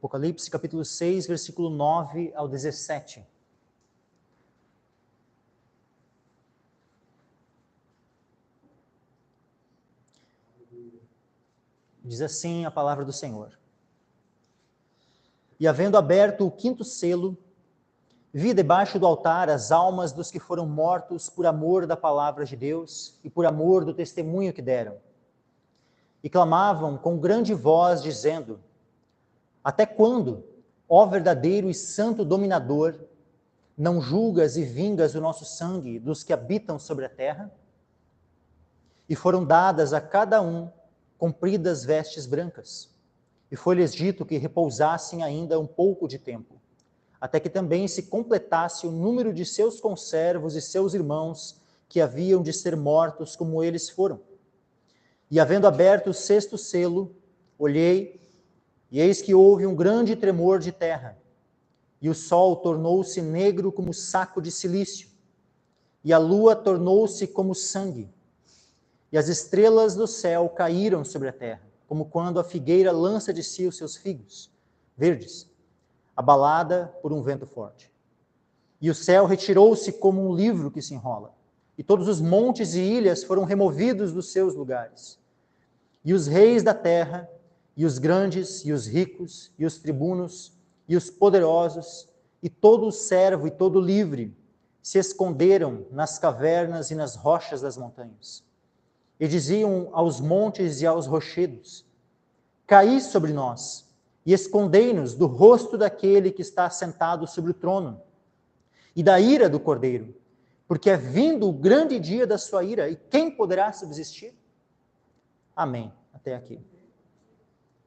Apocalipse capítulo 6, versículo 9 ao 17. Diz assim a palavra do Senhor. E havendo aberto o quinto selo, vi debaixo do altar as almas dos que foram mortos por amor da palavra de Deus e por amor do testemunho que deram. E clamavam com grande voz, dizendo: Até quando, ó verdadeiro e santo dominador, não julgas e vingas o nosso sangue dos que habitam sobre a terra? E foram dadas a cada um compridas vestes brancas, e foi-lhes dito que repousassem ainda um pouco de tempo, até que também se completasse o número de seus conservos e seus irmãos que haviam de ser mortos como eles foram. E havendo aberto o sexto selo, olhei, e eis que houve um grande tremor de terra, e o sol tornou-se negro como saco de cilício, e a lua tornou-se como sangue, e as estrelas do céu caíram sobre a terra, como quando a figueira lança de si os seus figos verdes, abalada por um vento forte. E o céu retirou-se como um livro que se enrola, e todos os montes e ilhas foram removidos dos seus lugares. E os reis da terra, e os grandes, e os ricos, e os tribunos, e os poderosos, e todo o servo e todo o livre, se esconderam nas cavernas e nas rochas das montanhas. E diziam aos montes e aos rochedos: Caí sobre nós, e escondei-nos do rosto daquele que está sentado sobre o trono, e da ira do Cordeiro, porque é vindo o grande dia da sua ira, e quem poderá subsistir? Amém. Até aqui.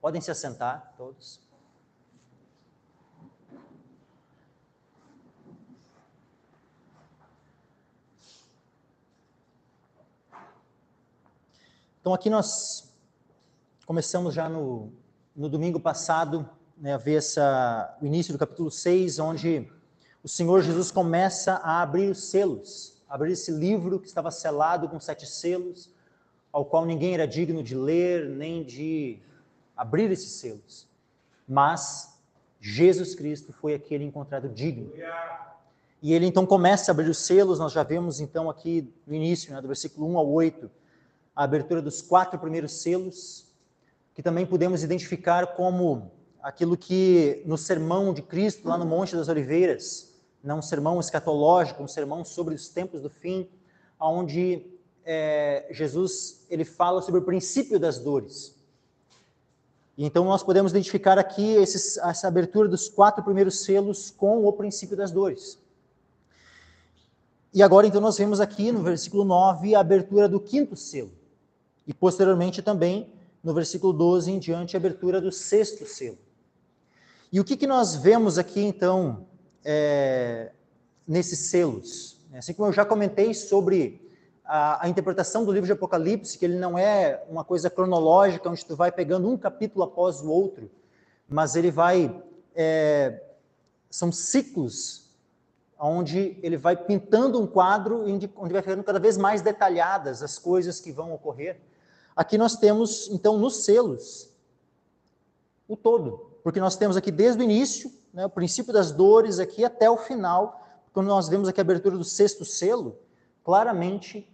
Podem se assentar, todos. Então aqui nós começamos já no domingo passado, né, a ver o início do capítulo 6, onde o Senhor Jesus começa a abrir os selos, abrir esse livro que estava selado com 7 selos, ao qual ninguém era digno de ler, nem de abrir esses selos. Mas Jesus Cristo foi aquele encontrado digno. E ele então começa a abrir os selos. Nós já vemos então aqui no início, né, do versículo 1 ao 8, a abertura dos 4 primeiros selos, que também podemos identificar como aquilo que no sermão de Cristo, lá no Monte das Oliveiras, não um sermão escatológico, um sermão sobre os tempos do fim, onde Jesus ele fala sobre o princípio das dores. E então nós podemos identificar aqui essa abertura dos 4 primeiros selos com o princípio das dores. E agora então nós vemos aqui no versículo 9 a abertura do 5º selo. E posteriormente também, no versículo 12 em diante, a abertura do 6º selo. E o que nós vemos aqui, então, nesses selos? Assim como eu já comentei sobre a interpretação do livro de Apocalipse, que ele não é uma coisa cronológica, onde tu vai pegando um capítulo após o outro, mas ele vai... são ciclos onde ele vai pintando um quadro, onde vai ficando cada vez mais detalhadas as coisas que vão ocorrer. Aqui nós temos, então, nos selos, o todo, porque nós temos aqui desde o início, né, o princípio das dores aqui até o final, quando nós vemos aqui a abertura do 6º selo, claramente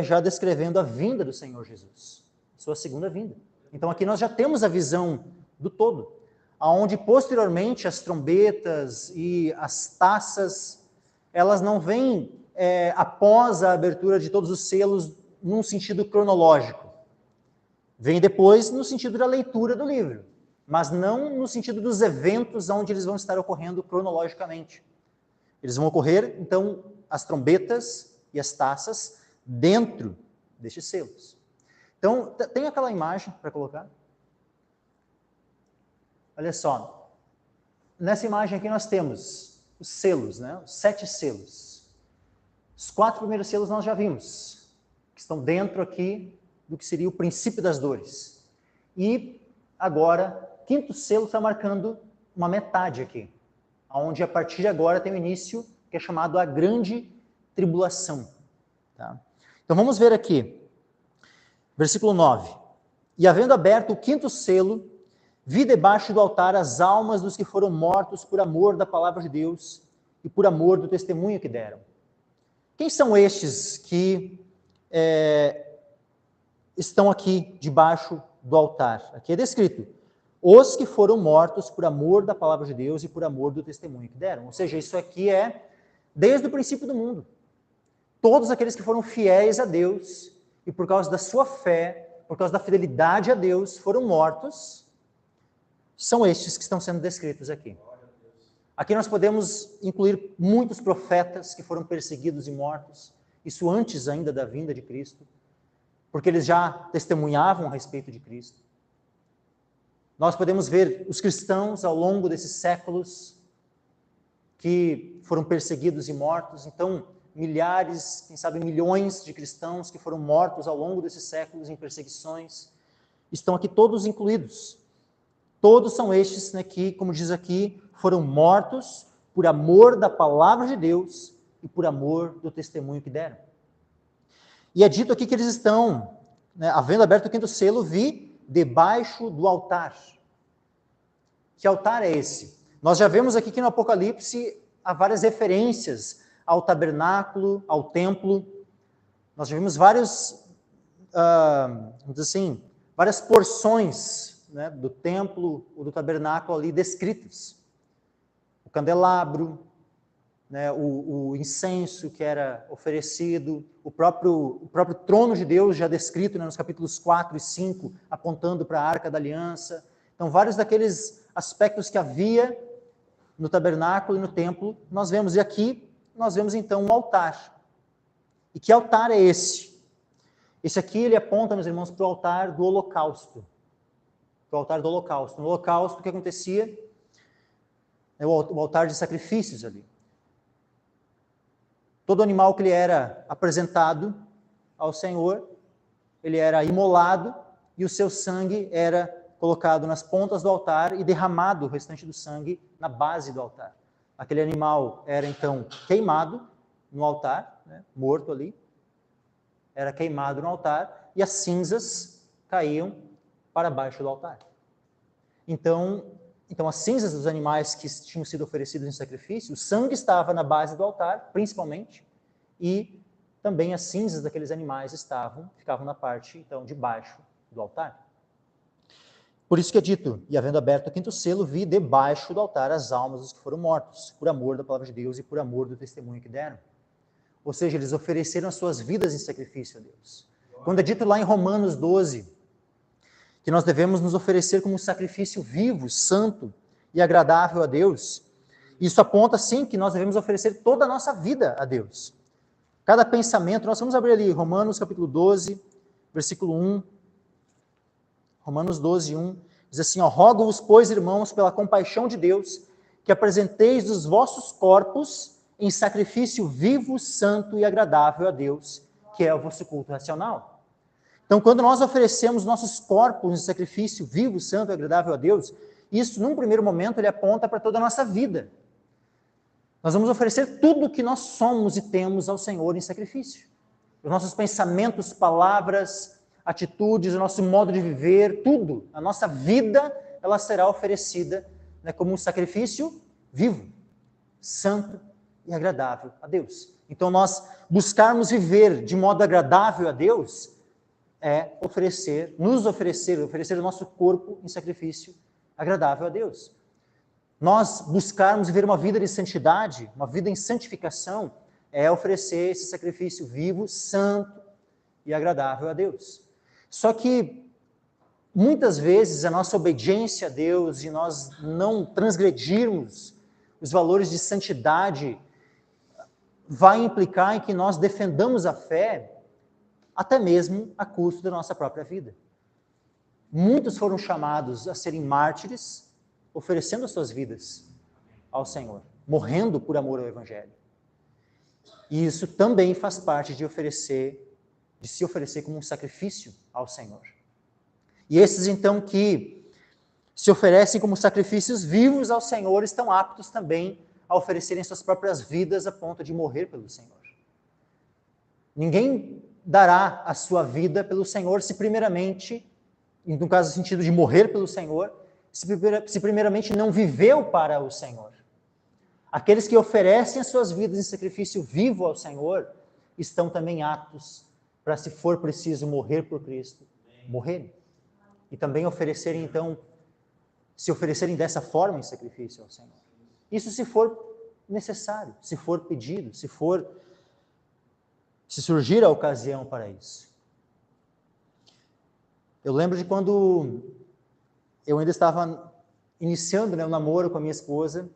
já descrevendo a vinda do Senhor Jesus, sua segunda vinda. Então aqui nós já temos a visão do todo, aonde posteriormente as trombetas e as taças, elas não vêm após a abertura de todos os selos num sentido cronológico. Vem depois no sentido da leitura do livro, mas não no sentido dos eventos onde eles vão estar ocorrendo cronologicamente. Eles vão ocorrer, então, as trombetas e as taças dentro destes selos. Então, tem aquela imagem para colocar? Olha só, nessa imagem aqui nós temos os selos, né? Os 7 selos. Os 4 primeiros selos nós já vimos, que estão dentro aqui do que seria o princípio das dores. E agora, 5º selo está marcando uma metade aqui, onde a partir de agora tem o início, que é chamado a grande tribulação. Tá? Então vamos ver aqui, versículo 9. E havendo aberto o 5º selo, Vi debaixo do altar as almas dos que foram mortos por amor da palavra de Deus e por amor do testemunho que deram. Quem são estes que estão aqui debaixo do altar? Aqui é descrito: os que foram mortos por amor da palavra de Deus e por amor do testemunho que deram. Ou seja, isso aqui é desde o princípio do mundo. Todos aqueles que foram fiéis a Deus e por causa da sua fé, por causa da fidelidade a Deus, foram mortos, são estes que estão sendo descritos aqui. Aqui nós podemos incluir muitos profetas que foram perseguidos e mortos, isso antes ainda da vinda de Cristo, porque eles já testemunhavam a respeito de Cristo. Nós podemos ver os cristãos ao longo desses séculos que foram perseguidos e mortos, então milhares, quem sabe milhões de cristãos que foram mortos ao longo desses séculos em perseguições, estão aqui todos incluídos. Todos são estes, né, que, como diz aqui, foram mortos por amor da palavra de Deus e por amor do testemunho que deram. E é dito aqui que eles estão, né, havendo aberto o quinto selo, vi debaixo do altar. Que altar é esse? Nós já vemos aqui que no Apocalipse há várias referências ao tabernáculo, ao templo. Nós já vimos várias porções, né, do templo ou do tabernáculo ali descritas. O candelabro, né, o incenso que era oferecido, o próprio trono de Deus já descrito, né, nos capítulos 4 e 5, apontando para a Arca da Aliança. Então, vários daqueles aspectos que havia no tabernáculo e no templo, nós vemos. E aqui nós vemos então um altar. E que altar é esse? Esse aqui ele aponta, meus irmãos, para o altar do holocausto. O altar do holocausto. No holocausto, o que acontecia? É o altar de sacrifícios ali. Todo animal que lhe era apresentado ao Senhor, ele era imolado e o seu sangue era colocado nas pontas do altar e derramado o restante do sangue na base do altar. Aquele animal era então queimado no altar, né, morto ali, era queimado no altar e as cinzas caíam para baixo do altar. Então as cinzas dos animais que tinham sido oferecidos em sacrifício, o sangue estava na base do altar, principalmente, e também as cinzas daqueles animais ficavam na parte, então, de baixo do altar. Por isso que é dito, e havendo aberto o quinto selo, vi debaixo do altar as almas dos que foram mortos, por amor da palavra de Deus e por amor do testemunho que deram. Ou seja, eles ofereceram as suas vidas em sacrifício a Deus. Quando é dito lá em Romanos 12, que nós devemos nos oferecer como um sacrifício vivo, santo e agradável a Deus, isso aponta, sim, que nós devemos oferecer toda a nossa vida a Deus. Cada pensamento, nós vamos abrir ali, Romanos capítulo 12, versículo 1, Romanos 12, 1, diz assim, rogo-vos, pois, irmãos, pela compaixão de Deus, que apresenteis os vossos corpos em sacrifício vivo, santo e agradável a Deus, que é o vosso culto racional. Então, quando nós oferecemos nossos corpos em sacrifício vivo, santo e agradável a Deus, isso, num primeiro momento, ele aponta para toda a nossa vida. Nós vamos oferecer tudo o que nós somos e temos ao Senhor em sacrifício. Os nossos pensamentos, palavras, atitudes, o nosso modo de viver, tudo. A nossa vida, ela será oferecida, né, como um sacrifício vivo, santo e agradável a Deus. Então, nós buscarmos viver de modo agradável a Deus é oferecer o nosso corpo em sacrifício agradável a Deus. Nós buscarmos viver uma vida de santidade, uma vida em santificação, é oferecer esse sacrifício vivo, santo e agradável a Deus. Só que, muitas vezes, a nossa obediência a Deus e nós não transgredirmos os valores de santidade vai implicar em que nós defendamos a fé até mesmo a custo da nossa própria vida. Muitos foram chamados a serem mártires, oferecendo as suas vidas ao Senhor, morrendo por amor ao Evangelho. E isso também faz parte de se oferecer como um sacrifício ao Senhor. E esses, então, que se oferecem como sacrifícios vivos ao Senhor, estão aptos também a oferecerem suas próprias vidas a ponto de morrer pelo Senhor. Ninguém dará a sua vida pelo Senhor se primeiramente, no caso, no sentido de morrer pelo Senhor, se primeiramente não viveu para o Senhor. Aqueles que oferecem as suas vidas em sacrifício vivo ao Senhor, estão também aptos para, se for preciso morrer por Cristo, morrerem. E também oferecerem, então, se oferecerem dessa forma em sacrifício ao Senhor. Isso se for necessário, se for pedido, se surgir a ocasião para isso. Eu lembro de quando eu ainda estava iniciando, né, o namoro com a minha esposa,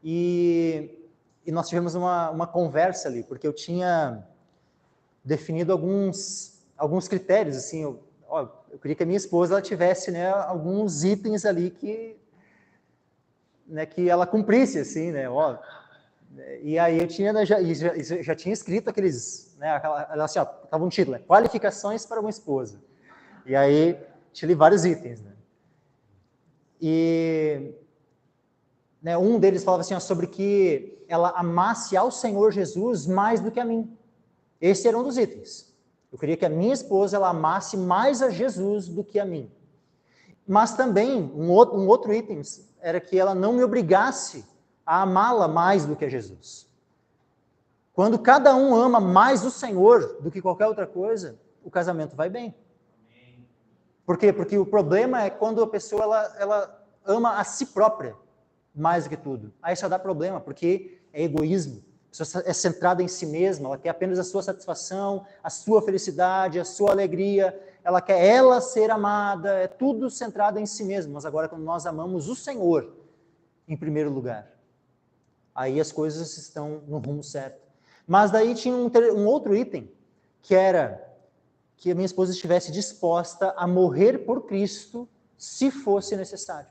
e nós tivemos uma conversa ali, porque eu tinha definido alguns critérios, assim, eu queria que a minha esposa ela tivesse, né, alguns itens ali que ela cumprisse, assim, né, e aí eu tinha, né, já tinha escrito aqueles, né, assim, tava um título, né, qualificações para uma esposa, e aí tinha ali vários itens, né, e né, um deles falava assim, sobre que ela amasse ao Senhor Jesus mais do que a mim. Esse era um dos itens. Eu queria que a minha esposa ela amasse mais a Jesus do que a mim. Mas também, um outro item era que ela não me obrigasse a amá-la mais do que a Jesus. Quando cada um ama mais o Senhor do que qualquer outra coisa, o casamento vai bem. Por quê? Porque o problema é quando a pessoa ela ama a si própria mais do que tudo. Aí só dá problema, porque é egoísmo. A pessoa é centrada em si mesma, ela quer apenas a sua satisfação, a sua felicidade, a sua alegria, ela quer ela ser amada, é tudo centrado em si mesmo. Mas agora, quando nós amamos o Senhor em primeiro lugar, aí as coisas estão no rumo certo. Mas daí tinha um outro item, que era que a minha esposa estivesse disposta a morrer por Cristo, se fosse necessário.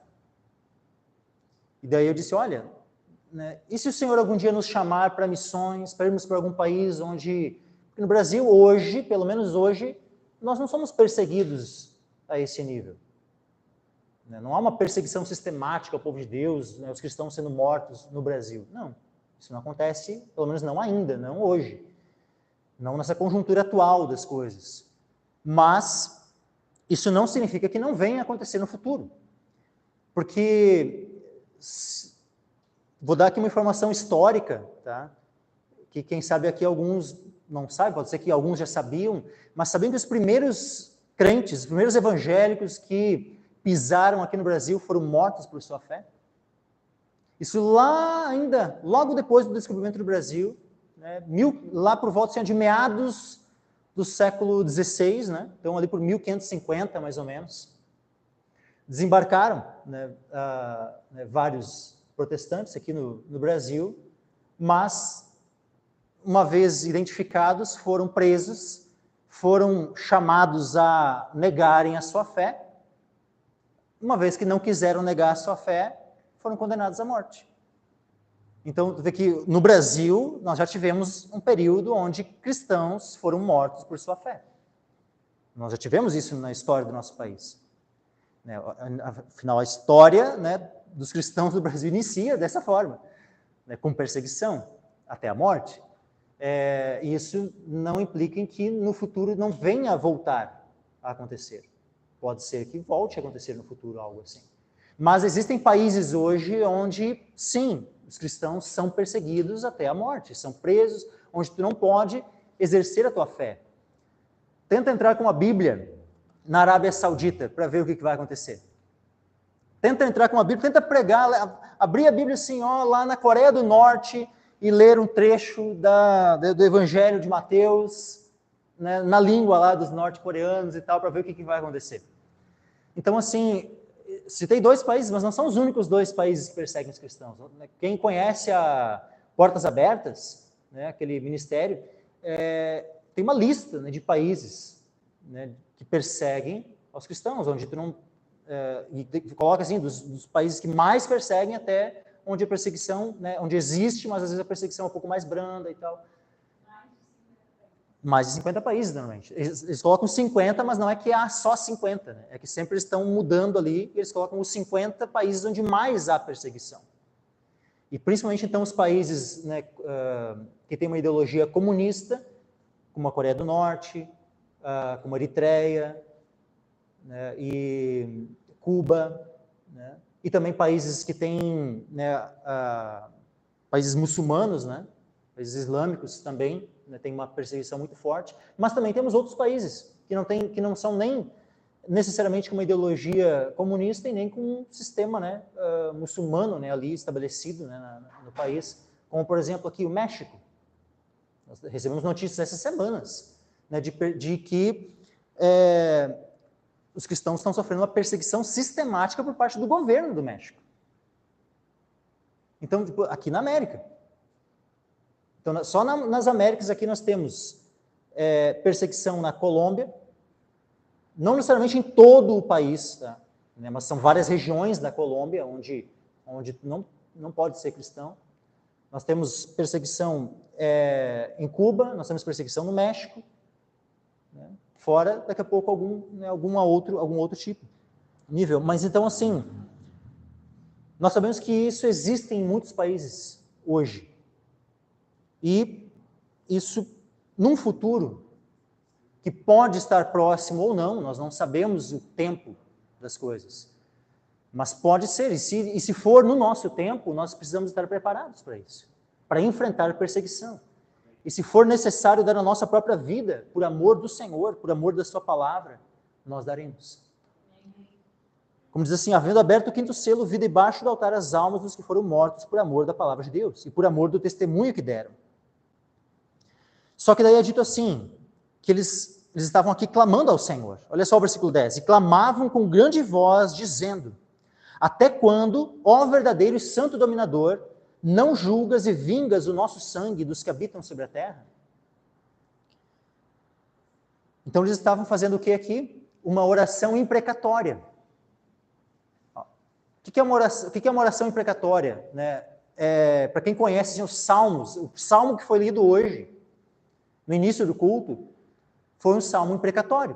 E daí eu disse, olha, né, e se o Senhor algum dia nos chamar para missões, para irmos para algum país onde... Porque no Brasil, hoje, pelo menos hoje, nós não somos perseguidos a esse nível. Né? Não há uma perseguição sistemática ao povo de Deus, né, os cristãos sendo mortos no Brasil. Não, isso não acontece, pelo menos não ainda, não hoje. Não nessa conjuntura atual das coisas. Mas isso não significa que não venha a acontecer no futuro. Porque... Vou dar aqui uma informação histórica, tá? Que quem sabe aqui alguns não sabem, pode ser que alguns já sabiam, mas sabiam que os primeiros crentes, os primeiros evangélicos que pisaram aqui no Brasil foram mortos por sua fé? Isso lá ainda, logo depois do descobrimento do Brasil, né, lá por volta de meados do século XVI, né, então ali por 1550 mais ou menos, desembarcaram, né, vários protestantes aqui no Brasil, mas, uma vez identificados, foram presos, foram chamados a negarem a sua fé. Uma vez que não quiseram negar a sua fé, foram condenados à morte. Então, tu vê que no Brasil, nós já tivemos um período onde cristãos foram mortos por sua fé. Nós já tivemos isso na história do nosso país. Né? Afinal, a história, né, dos cristãos do Brasil inicia dessa forma, né, com perseguição até a morte. Isso não implica em que no futuro não venha a voltar a acontecer. Pode ser que volte a acontecer no futuro algo assim. Mas existem países hoje onde, sim, os cristãos são perseguidos até a morte, são presos, onde tu não pode exercer a tua fé. Tenta entrar com a Bíblia na Arábia Saudita para ver o que vai acontecer. Tenta entrar com a Bíblia, tenta pregar, abrir a Bíblia assim, lá na Coreia do Norte e ler um trecho do Evangelho de Mateus, né, na língua lá dos norte-coreanos e tal, para ver o que vai acontecer. Então, assim, citei 2 países, mas não são os únicos 2 países que perseguem os cristãos. Quem conhece a Portas Abertas, né, aquele ministério, tem uma lista, né, de países, né, que perseguem aos cristãos, onde tu não... e coloca assim, dos países que mais perseguem até onde a perseguição, né, onde existe, mas às vezes a perseguição é um pouco mais branda e tal. Mais de 50 países, normalmente. Eles colocam 50, mas não é que há só 50, né? É que sempre estão mudando ali, e eles colocam os 50 países onde mais há perseguição. E principalmente, então, os países, né, que têm uma ideologia comunista, como a Coreia do Norte, como a Eritreia, né, e Cuba, né? E também países que têm, né, países muçulmanos, né? Países islâmicos também, né, tem uma perseguição muito forte, mas também temos outros países que não são nem necessariamente com uma ideologia comunista e nem com um sistema, né, muçulmano, né, ali estabelecido, né, no país, como por exemplo aqui o México. Nós recebemos notícias essas semanas, né, de que os cristãos estão sofrendo uma perseguição sistemática por parte do governo do México. Então, tipo, aqui na América. Então, só nas Américas aqui nós temos perseguição na Colômbia, não necessariamente em todo o país, tá? Né, mas são várias regiões da Colômbia onde não pode ser cristão. Nós temos perseguição em Cuba, nós temos perseguição no México, né? Fora, daqui a pouco, algum outro tipo, nível. Mas então, assim, nós sabemos que isso existe em muitos países hoje. E isso, num futuro, que pode estar próximo ou não, nós não sabemos o tempo das coisas. Mas pode ser, e se for no nosso tempo, nós precisamos estar preparados para isso, para enfrentar a perseguição. E se for necessário dar a nossa própria vida, por amor do Senhor, por amor da sua palavra, nós daremos. Como diz assim, havendo aberto o quinto selo, vi debaixo do altar as almas dos que foram mortos por amor da palavra de Deus, e por amor do testemunho que deram. Só que daí é dito assim, que eles estavam aqui clamando ao Senhor. Olha só o versículo 10. E clamavam com grande voz, dizendo: até quando, ó verdadeiro e santo dominador, não julgas e vingas o nosso sangue dos que habitam sobre a terra? Então eles estavam fazendo o que aqui? Uma oração imprecatória. O que é uma oração imprecatória? Né? Para quem conhece os salmos, o salmo que foi lido hoje, no início do culto, foi um salmo imprecatório.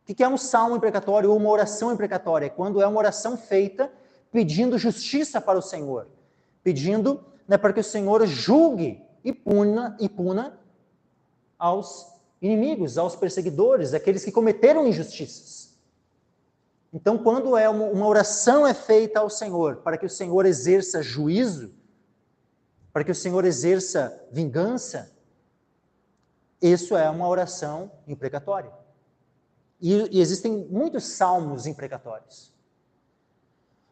O que é um salmo imprecatório ou uma oração imprecatória? É quando é uma oração feita pedindo justiça para o Senhor, pedindo, né, para que o Senhor julgue e puna aos inimigos, aos perseguidores, aqueles que cometeram injustiças. Então, quando uma oração é feita ao Senhor para que o Senhor exerça juízo, para que o Senhor exerça vingança, isso é uma oração imprecatória. E existem muitos salmos imprecatórios.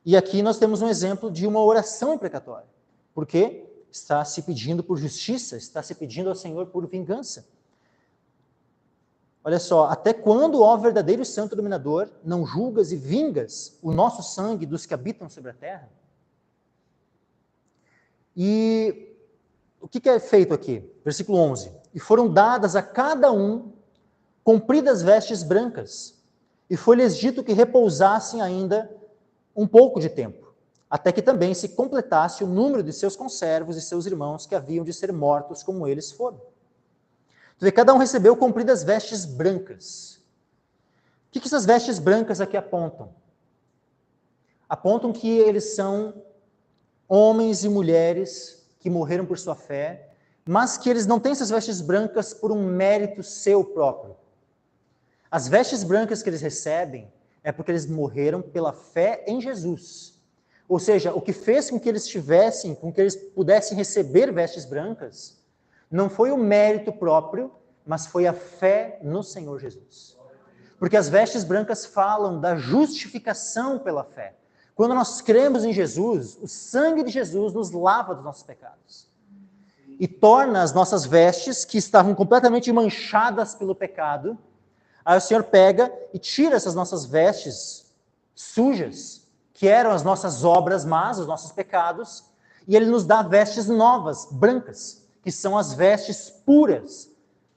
E aqui nós temos um exemplo de uma oração imprecatória. Porque está se pedindo por justiça, está se pedindo ao Senhor por vingança. Olha só, até quando, ó verdadeiro e santo dominador, não julgas e vingas o nosso sangue dos que habitam sobre a terra? E o que é feito aqui? Versículo 11. E foram dadas a cada um compridas vestes brancas, e foi-lhes dito que repousassem ainda um pouco de tempo, até que também se completasse o número de seus conservos e seus irmãos que haviam de ser mortos como eles foram. Então, cada um recebeu compridas vestes brancas. O que essas vestes brancas aqui apontam? Apontam que eles são homens e mulheres que morreram por sua fé, mas que eles não têm essas vestes brancas por um mérito seu próprio. As vestes brancas que eles recebem é porque eles morreram pela fé em Jesus. Ou seja, o que fez com que eles pudessem receber vestes brancas, não foi o mérito próprio, mas foi a fé no Senhor Jesus. Porque as vestes brancas falam da justificação pela fé. Quando nós cremos em Jesus, o sangue de Jesus nos lava dos nossos pecados. E torna as nossas vestes, que estavam completamente manchadas pelo pecado, aí o Senhor pega e tira essas nossas vestes sujas, que eram as nossas obras más, os nossos pecados, e Ele nos dá vestes novas, brancas, que são as vestes puras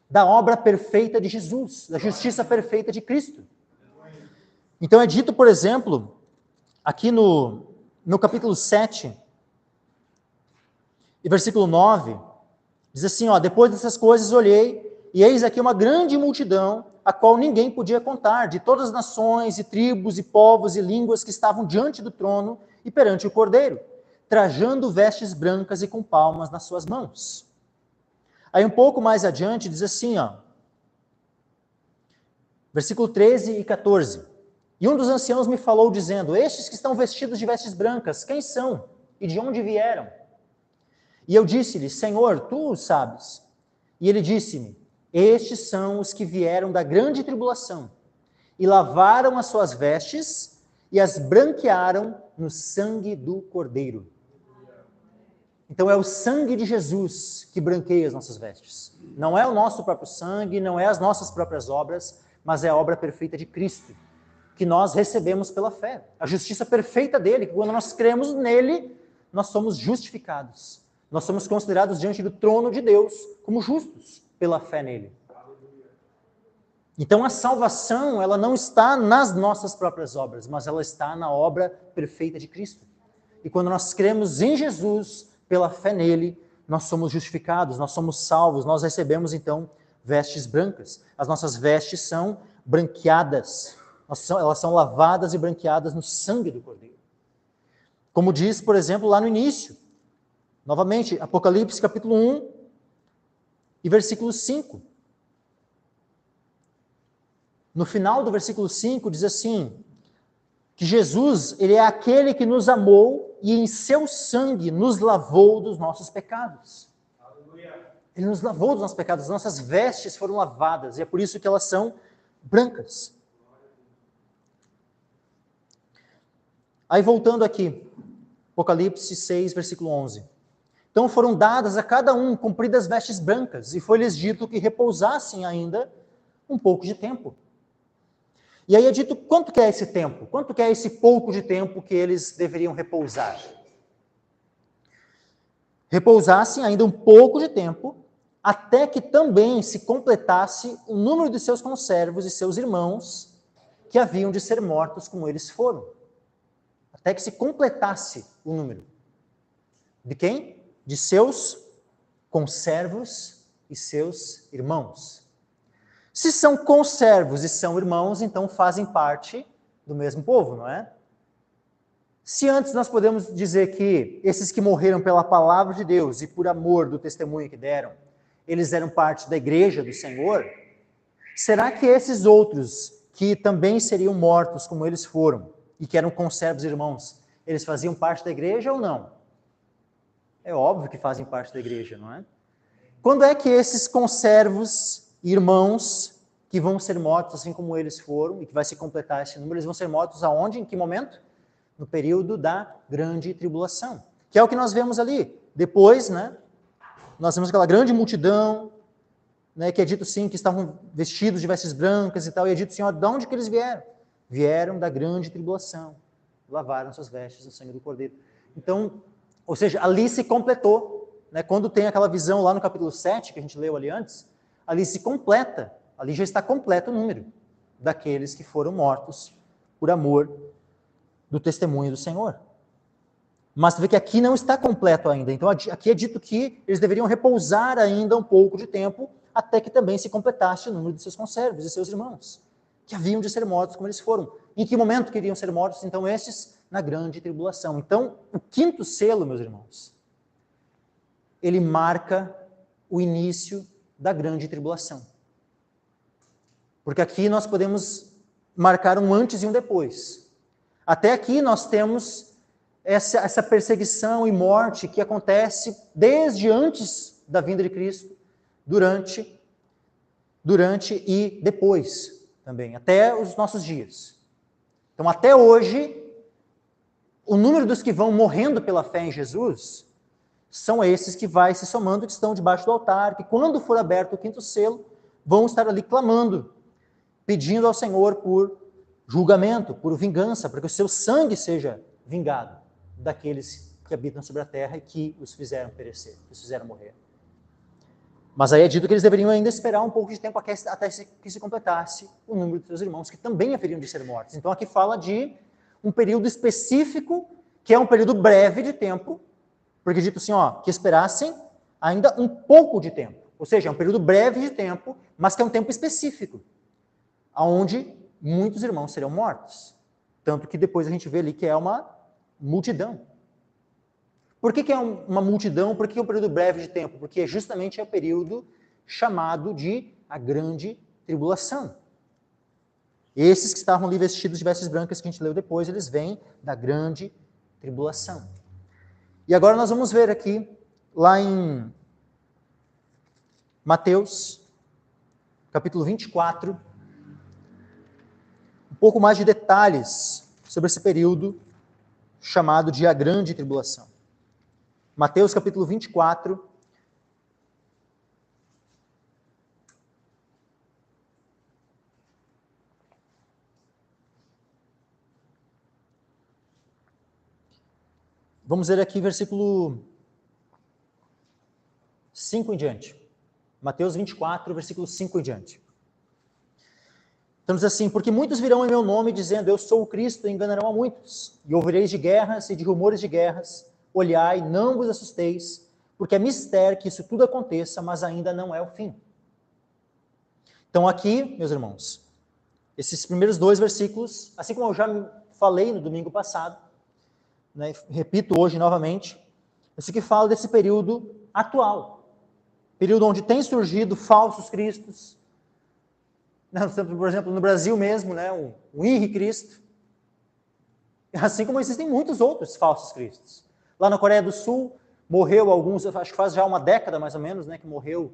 da obra perfeita de Jesus, da justiça perfeita de Cristo. Então é dito, por exemplo, aqui no capítulo 7, e versículo 9, diz assim, depois dessas coisas olhei, e eis aqui uma grande multidão, a qual ninguém podia contar, de todas as nações, e tribos, e povos, e línguas que estavam diante do trono e perante o Cordeiro, trajando vestes brancas e com palmas nas suas mãos. Aí um pouco mais adiante diz assim, versículo 13 e 14, E um dos anciãos me falou dizendo: estes que estão vestidos de vestes brancas, quem são? E de onde vieram? E eu disse-lhe: Senhor, tu o sabes. E ele disse-me: estes são os que vieram da grande tribulação, e lavaram as suas vestes, e as branquearam no sangue do Cordeiro. Então é o sangue de Jesus que branqueia as nossas vestes. Não é o nosso próprio sangue, não é as nossas próprias obras, mas é a obra perfeita de Cristo, que nós recebemos pela fé. A justiça perfeita dele, que quando nós cremos nele, nós somos justificados. Nós somos considerados diante do trono de Deus como justos pela fé nele. Então a salvação, ela não está nas nossas próprias obras, mas ela está na obra perfeita de Cristo. E quando nós cremos em Jesus, pela fé nele, nós somos justificados, nós somos salvos, nós recebemos então vestes brancas. As nossas vestes são branqueadas, elas são lavadas e branqueadas no sangue do Cordeiro. Como diz, por exemplo, lá no início, novamente, Apocalipse capítulo 1 e versículo 5. No final do versículo 5 diz assim, que Jesus, ele é aquele que nos amou e em seu sangue nos lavou dos nossos pecados. Aleluia. Ele nos lavou dos nossos pecados, as nossas vestes foram lavadas, e é por isso que elas são brancas. Aí voltando aqui, Apocalipse 6, versículo 11. Então foram dadas a cada um compridas vestes brancas, e foi-lhes dito que repousassem ainda um pouco de tempo. E aí é dito quanto que é esse tempo? Quanto que é esse pouco de tempo que eles deveriam repousar? Repousassem ainda um pouco de tempo, até que também se completasse o número de seus conservos e seus irmãos, que haviam de ser mortos como eles foram. Até que se completasse o número. De quem? De seus conservos e seus irmãos. Se são conservos e são irmãos, então fazem parte do mesmo povo, não é? Se antes nós podemos dizer que esses que morreram pela palavra de Deus e por amor do testemunho que deram, eles eram parte da igreja do Senhor, será que esses outros que também seriam mortos como eles foram e que eram conservos e irmãos, eles faziam parte da igreja ou não? É óbvio que fazem parte da igreja, não é? Quando é que esses conservos irmãos que vão ser mortos assim como eles foram, e que vai se completar esse número, eles vão ser mortos aonde? Em que momento? No período da grande tribulação, que é o que nós vemos ali. Depois, né, nós vemos aquela grande multidão, né, que é dito sim, que estavam vestidos de vestes brancas e tal, e é dito sim, ó, de onde que eles vieram? Vieram da grande tribulação, lavaram suas vestes no sangue do Cordeiro. Então, ou seja, ali se completou, né, quando tem aquela visão lá no capítulo 7, que a gente leu ali antes, ali se completa, ali já está completo o número daqueles que foram mortos por amor do testemunho do Senhor. Mas tu vê que aqui não está completo ainda. Então aqui é dito que eles deveriam repousar ainda um pouco de tempo, até que também se completasse o número de seus conservos e seus irmãos, que haviam de ser mortos como eles foram. Em que momento queriam ser mortos, então, estes? Na grande tribulação. Então, o quinto selo, meus irmãos, ele marca o início da grande tribulação. Porque aqui nós podemos marcar um antes e um depois. Até aqui nós temos essa perseguição e morte que acontece desde antes da vinda de Cristo, durante e depois também, até os nossos dias. Então, até hoje, o número dos que vão morrendo pela fé em Jesus são esses que vai se somando, que estão debaixo do altar, que quando for aberto o quinto selo, vão estar ali clamando, pedindo ao Senhor por julgamento, por vingança, para que o seu sangue seja vingado daqueles que habitam sobre a terra e que os fizeram perecer, que os fizeram morrer. Mas aí é dito que eles deveriam ainda esperar um pouco de tempo até que se completasse o número de seus irmãos, que também haveriam de ser mortos. Então aqui fala de um período específico, que é um período breve de tempo, porque dito assim, ó, que esperassem ainda um pouco de tempo. Ou seja, é um período breve de tempo, mas que é um tempo específico, onde muitos irmãos serão mortos. Tanto que depois a gente vê ali que é uma multidão. Por que é uma multidão? Por que é um período breve de tempo? Porque justamente é o período chamado de a grande tribulação. Esses que estavam ali vestidos de vestes brancas, que a gente leu depois, eles vêm da grande tribulação. E agora nós vamos ver aqui, lá em Mateus, capítulo 24, um pouco mais de detalhes sobre esse período chamado de a grande tribulação. Mateus, capítulo 24, vamos ler aqui versículo 5 em diante. Mateus 24, versículo 5 em diante. Então diz assim: porque muitos virão em meu nome dizendo, eu sou o Cristo, e enganarão a muitos. E ouvireis de guerras e de rumores de guerras. Olhai, não vos assusteis, porque é mistério que isso tudo aconteça, mas ainda não é o fim. Então aqui, meus irmãos, esses primeiros 2 versículos, assim como eu já falei no domingo passado, né, repito hoje novamente, isso que fala desse período atual, período onde tem surgido falsos cristos, né, por exemplo, no Brasil mesmo, né, o Henrique Cristo, assim como existem muitos outros falsos cristos. Lá na Coreia do Sul, morreu alguns, acho que faz já uma década mais ou menos, né, que morreu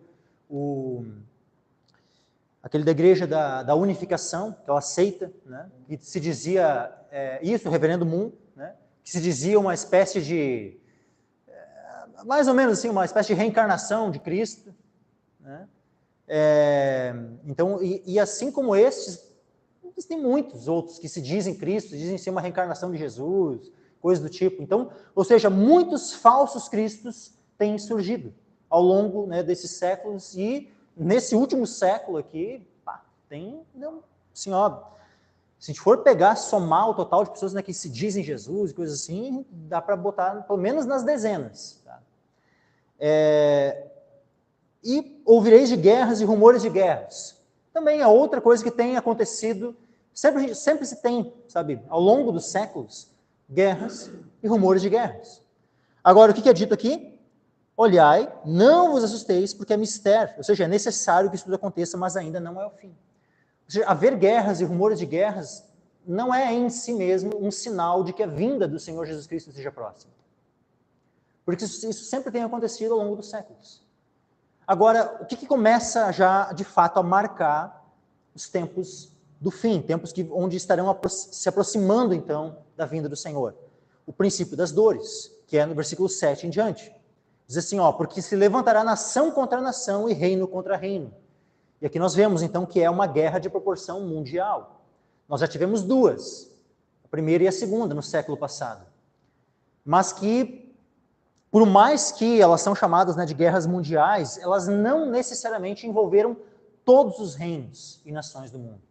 aquele da Igreja da Unificação, aquela seita, né, que se dizia, isso, o reverendo Moon, né, que se dizia uma espécie de, mais ou menos assim, uma espécie de reencarnação de Cristo, né? Então, e assim como estes, existem muitos outros que se dizem Cristo, dizem ser uma reencarnação de Jesus, coisas do tipo. Então, ou seja, muitos falsos cristos têm surgido ao longo, né, desses séculos, e nesse último século aqui, tem, assim, ó, se a gente for pegar, somar o total de pessoas, né, que se dizem Jesus, coisas assim, dá para botar pelo menos nas dezenas. Tá? E ouvireis de guerras e rumores de guerras. Também é outra coisa que tem acontecido, sempre se tem, sabe, ao longo dos séculos, guerras e rumores de guerras. Agora, o que é dito aqui? Olhai, não vos assusteis, porque é mistério, ou seja, é necessário que isso tudo aconteça, mas ainda não é o fim. Ou seja, haver guerras e rumores de guerras não é em si mesmo um sinal de que a vinda do Senhor Jesus Cristo esteja próxima. Porque isso sempre tem acontecido ao longo dos séculos. Agora, o que começa já, de fato, a marcar os tempos do fim, tempos onde estarão se aproximando, então, da vinda do Senhor? O princípio das dores, que é no versículo 7 em diante. Diz assim, porque se levantará nação contra nação e reino contra reino. E aqui nós vemos, então, que é uma guerra de proporção mundial. Nós já tivemos 2, a primeira e a segunda, no século passado. Mas que, por mais que elas são chamadas, né, de guerras mundiais, elas não necessariamente envolveram todos os reinos e nações do mundo.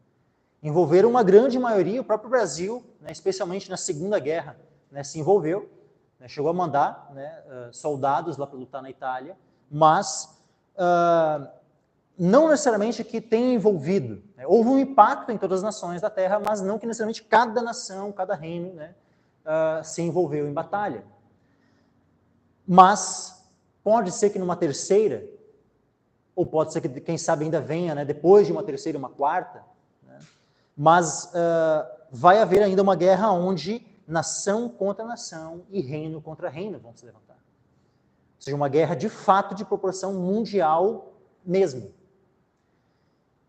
Envolveram uma grande maioria, o próprio Brasil, né, especialmente na Segunda Guerra, né, se envolveu, né, chegou a mandar, né, soldados lá para lutar na Itália, mas não necessariamente que tenha envolvido. Né, houve um impacto em todas as nações da Terra, mas não que necessariamente cada nação, cada reino, né, se envolveu em batalha. Mas pode ser que numa terceira, ou pode ser que, quem sabe, ainda venha, né, depois de uma terceira, uma quarta, né, mas vai haver ainda uma guerra onde nação contra nação e reino contra reino vão se levantar. Ou seja, uma guerra de fato de proporção mundial mesmo.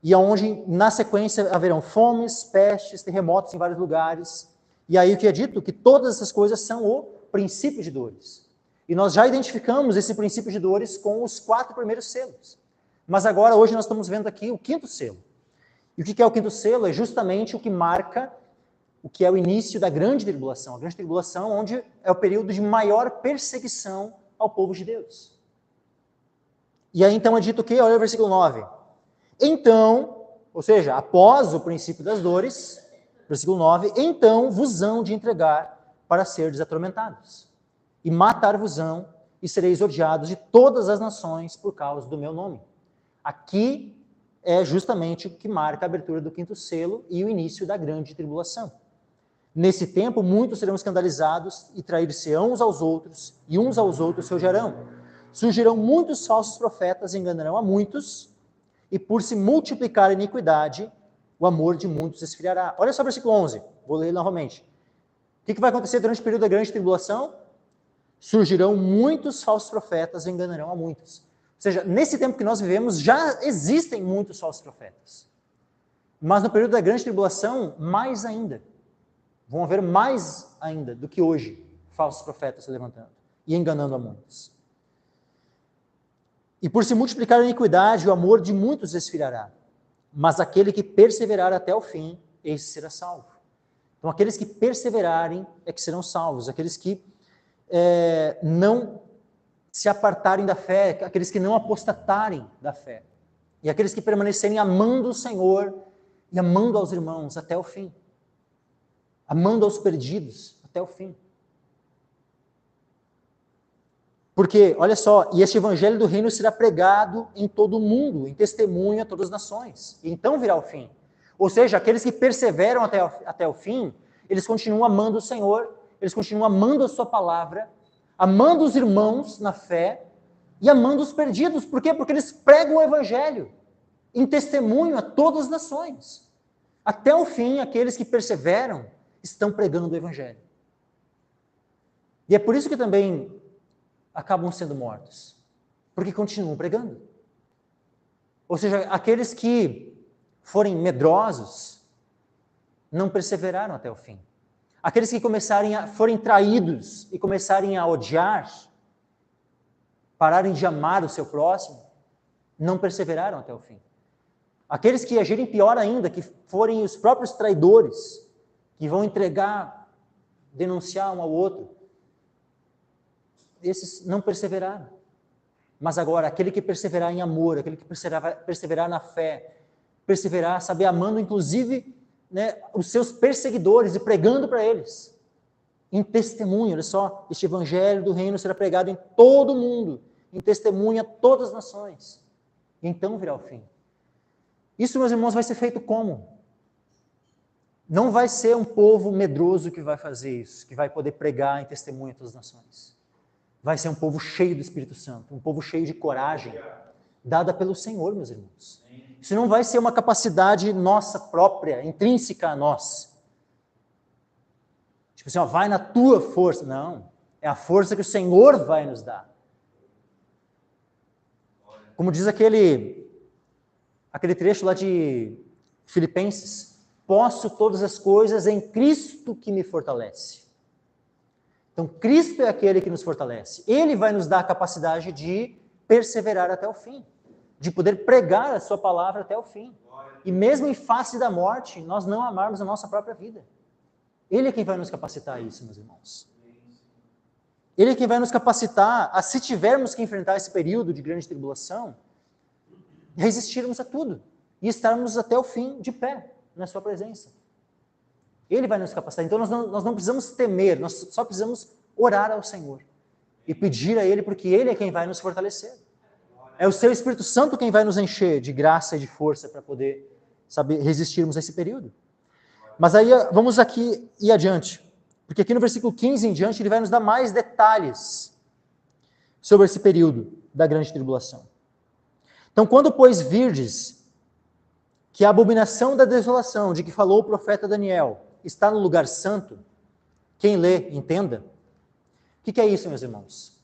E onde, na sequência, haverão fomes, pestes, terremotos em vários lugares. E aí o que é dito? Que todas essas coisas são o princípio de dores. E nós já identificamos esse princípio de dores com os 4 primeiros selos. Mas agora, hoje, nós estamos vendo aqui o 5º selo. E o que é o 5º selo? É justamente o que marca o que é o início da grande tribulação. A grande tribulação, onde é o período de maior perseguição ao povo de Deus. E aí, então, é dito o quê? Olha o versículo 9. Então, ou seja, após o princípio das dores, versículo 9, então vos hão de entregar para serdes atormentados. E matar-vos-ão, e sereis odiados de todas as nações por causa do meu nome. Aqui é justamente o que marca a abertura do 5º selo e o início da grande tribulação. Nesse tempo, muitos serão escandalizados e trair-se-ão uns aos outros, e uns aos outros se odiarão. Surgirão muitos falsos profetas e enganarão a muitos, e por se multiplicar a iniquidade, o amor de muitos esfriará. Olha só o versículo 11, vou ler novamente. O que vai acontecer durante o período da grande tribulação? Surgirão muitos falsos profetas e enganarão a muitos. Ou seja, nesse tempo que nós vivemos, já existem muitos falsos profetas. Mas no período da grande tribulação, mais ainda. Vão haver mais ainda do que hoje, falsos profetas se levantando e enganando a muitos. E por se multiplicar a iniquidade, o amor de muitos esfriará. Mas aquele que perseverar até o fim, esse será salvo. Então, aqueles que perseverarem é que serão salvos. Aqueles que não se apartarem da fé, aqueles que não apostatarem da fé. E aqueles que permanecerem amando o Senhor e amando aos irmãos até o fim. Amando aos perdidos até o fim. Porque, olha só, e este evangelho do reino será pregado em todo o mundo, em testemunho a todas as nações. E então virá o fim. Ou seja, aqueles que perseveram até o fim, eles continuam amando o Senhor, eles continuam amando a sua palavra, amando os irmãos na fé e amando os perdidos. Por quê? Porque eles pregam o evangelho em testemunho a todas as nações. Até o fim, aqueles que perseveram estão pregando o evangelho. E é por isso que também acabam sendo mortos, porque continuam pregando. Ou seja, aqueles que forem medrosos não perseveraram até o fim. Aqueles que forem traídos e começarem a odiar, pararem de amar o seu próximo, não perseveraram até o fim. Aqueles que agirem pior ainda, que forem os próprios traidores, que vão denunciar um ao outro, esses não perseveraram. Mas agora, aquele que perseverar em amor, aquele que perseverar na fé, perseverar, saber, amando inclusive os seus perseguidores e pregando para eles, em testemunho, olha só, este evangelho do reino será pregado em todo o mundo, em testemunho a todas as nações, e então virá o fim. Isso, meus irmãos, vai ser feito como? Não vai ser um povo medroso que vai fazer isso, que vai poder pregar em testemunho a todas as nações. Vai ser um povo cheio do Espírito Santo, um povo cheio de coragem, dada pelo Senhor, meus irmãos. Isso não vai ser uma capacidade nossa própria, intrínseca a nós. Tipo assim, vai na tua força. Não, é a força que o Senhor vai nos dar. Como diz aquele trecho lá de Filipenses, posso todas as coisas em Cristo que me fortalece. Então, Cristo é aquele que nos fortalece. Ele vai nos dar a capacidade de perseverar até o fim, de poder pregar a sua palavra até o fim. E mesmo em face da morte, nós não amarmos a nossa própria vida. Ele é quem vai nos capacitar a isso, meus irmãos. Ele é quem vai nos capacitar a, se tivermos que enfrentar esse período de grande tribulação, resistirmos a tudo e estarmos até o fim de pé na sua presença. Ele vai nos capacitar. Então nós não precisamos temer, nós só precisamos orar ao Senhor e pedir a Ele, porque Ele é quem vai nos fortalecer. É o Seu Espírito Santo quem vai nos encher de graça e de força para poder resistirmos a esse período. Mas aí vamos aqui e adiante, porque aqui no versículo 15 em diante ele vai nos dar mais detalhes sobre esse período da grande tribulação. Então, quando, pois, virdes que a abominação da desolação, de que falou o profeta Daniel, está no lugar santo, quem lê, entenda. O que é isso, meus irmãos?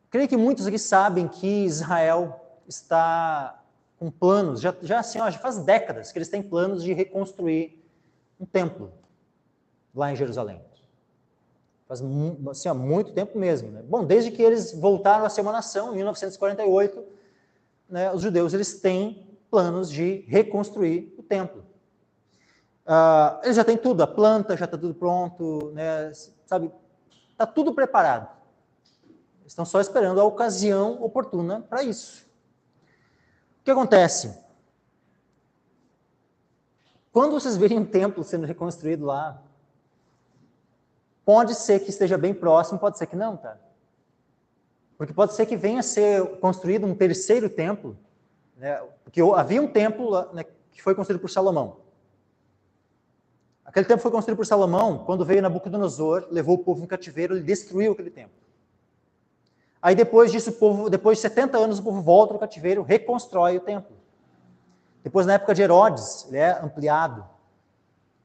Creio que muitos aqui sabem que Israel está com planos, já faz décadas que eles têm planos de reconstruir um templo lá em Jerusalém. Faz assim, muito tempo mesmo. Né? Bom, desde que eles voltaram a ser uma nação, em 1948, né, os judeus eles têm planos de reconstruir o templo. Eles já têm tudo, a planta já está tudo pronto, né, sabe? Está tudo preparado. Estão só esperando a ocasião oportuna para isso. O que acontece? Quando vocês verem um templo sendo reconstruído lá, pode ser que esteja bem próximo, pode ser que não, tá? Porque pode ser que venha a ser construído um terceiro templo, né? Porque havia um templo, né, que foi construído por Salomão. Aquele templo foi construído por Salomão, quando veio Nabucodonosor, levou o povo em cativeiro, ele destruiu aquele templo. Aí depois disso, depois de 70 anos, o povo volta do cativeiro, reconstrói o templo. Depois, na época de Herodes, ele é ampliado.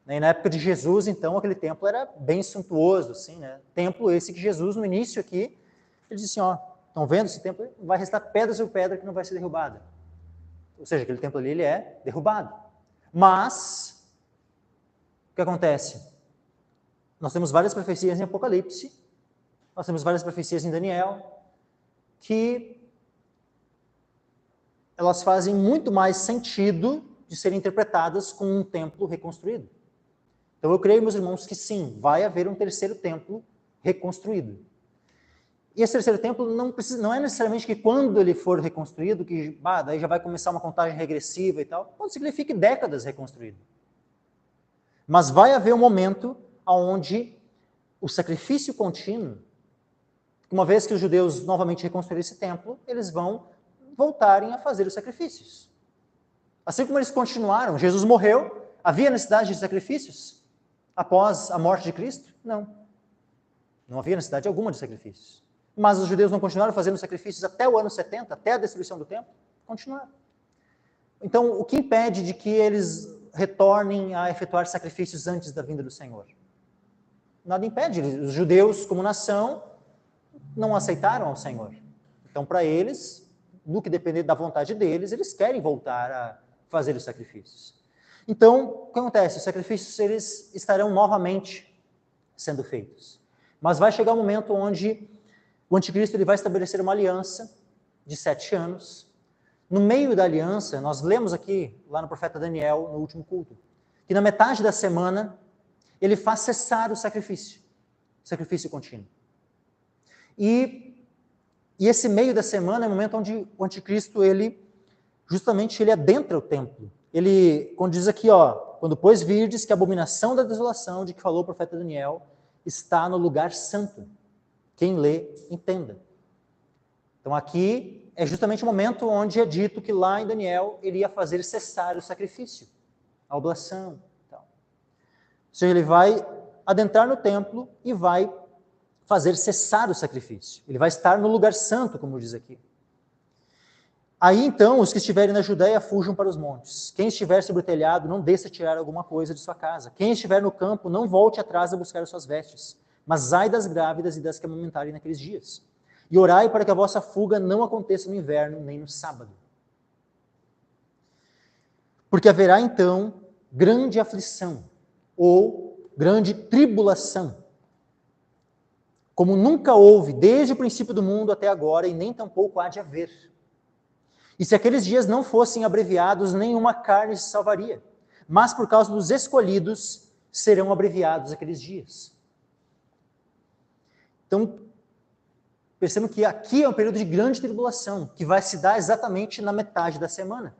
E na época de Jesus, então, aquele templo era bem suntuoso, assim, né? Templo esse que Jesus, no início aqui, ele disse assim, ó, estão vendo esse templo? Vai restar pedra sobre pedra que não vai ser derrubada. Ou seja, aquele templo ali, ele é derrubado. Mas, o que acontece? Nós temos várias profecias em Apocalipse, nós temos várias profecias em Daniel, que elas fazem muito mais sentido de serem interpretadas com um templo reconstruído. Então eu creio, meus irmãos, que sim, vai haver um terceiro templo reconstruído. E esse terceiro templo não é necessariamente que quando ele for reconstruído, que daí já vai começar uma contagem regressiva e tal, pode ser que ele fique décadas reconstruído. Mas vai haver um momento onde o sacrifício contínuo, uma vez que os judeus novamente reconstruírem esse templo, eles vão voltarem a fazer os sacrifícios. Assim como eles continuaram, Jesus morreu, havia necessidade de sacrifícios após a morte de Cristo? Não. Não havia necessidade alguma de sacrifícios. Mas os judeus não continuaram fazendo sacrifícios até o ano 70, até a destruição do templo? Continuaram. Então, o que impede de que eles retornem a efetuar sacrifícios antes da vinda do Senhor? Nada impede. Os judeus, como nação, não aceitaram ao Senhor. Então, para eles, no que depender da vontade deles, eles querem voltar a fazer os sacrifícios. Então, o que acontece? Os sacrifícios eles estarão novamente sendo feitos. Mas vai chegar um momento onde o anticristo ele vai estabelecer uma aliança de 7 anos. No meio da aliança, nós lemos aqui, lá no profeta Daniel, no último culto, que na metade da semana, ele faz cessar o sacrifício contínuo. E esse meio da semana é o momento onde o anticristo, ele adentra o templo. Ele, quando diz aqui, quando pois virdes que a abominação da desolação de que falou o profeta Daniel está no lugar santo. Quem lê, entenda. Então aqui é justamente o momento onde é dito que lá em Daniel ele ia fazer cessar o sacrifício, a oblação. Ou seja, ele vai adentrar no templo e vai fazer cessar o sacrifício. Ele vai estar no lugar santo, como diz aqui. Aí então, os que estiverem na Judéia fujam para os montes. Quem estiver sobre o telhado, não desça tirar alguma coisa de sua casa. Quem estiver no campo, não volte atrás a buscar as suas vestes. Mas ai das grávidas e das que amamentarem naqueles dias. E orai para que a vossa fuga não aconteça no inverno, nem no sábado. Porque haverá então grande aflição, ou grande tribulação, como nunca houve desde o princípio do mundo até agora, e nem tampouco há de haver. E se aqueles dias não fossem abreviados, nenhuma carne se salvaria. Mas por causa dos escolhidos, serão abreviados aqueles dias. Então, percebam que aqui é um período de grande tribulação, que vai se dar exatamente na metade da semana.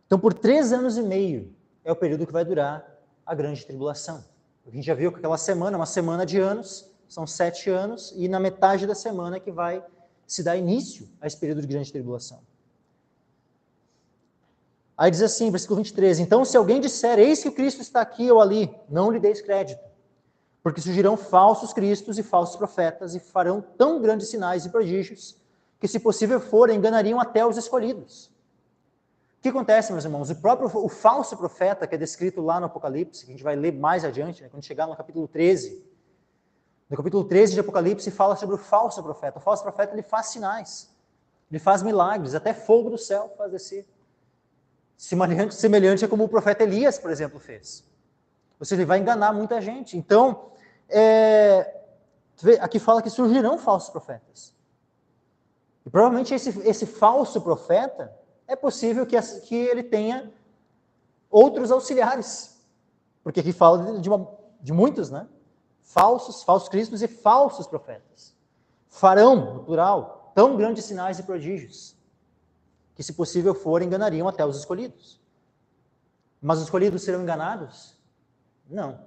Então, por 3 anos e meio, é o período que vai durar a grande tribulação. A gente já viu que aquela semana, uma semana de anos, são 7 anos, e na metade da semana que vai se dar início a esse período de grande tribulação. Aí diz assim, versículo 23, então se alguém disser, eis que o Cristo está aqui ou ali, não lhe deis crédito, porque surgirão falsos cristos e falsos profetas, e farão tão grandes sinais e prodígios, que se possível for, enganariam até os escolhidos. O que acontece, meus irmãos? O falso profeta, que é descrito lá no Apocalipse, que a gente vai ler mais adiante, quando chegar no capítulo 13, no capítulo 13 de Apocalipse fala sobre o falso profeta. O falso profeta ele faz sinais, ele faz milagres, até fogo do céu faz descer. Semelhante a como o profeta Elias, por exemplo, fez. Ou seja, ele vai enganar muita gente. Então, aqui fala que surgirão falsos profetas. E provavelmente esse falso profeta, é possível que ele tenha outros auxiliares. Porque aqui fala de muitos, né? Falsos cristos e falsos profetas. Farão, no plural, tão grandes sinais e prodígios, que se possível for, enganariam até os escolhidos. Mas os escolhidos serão enganados? Não.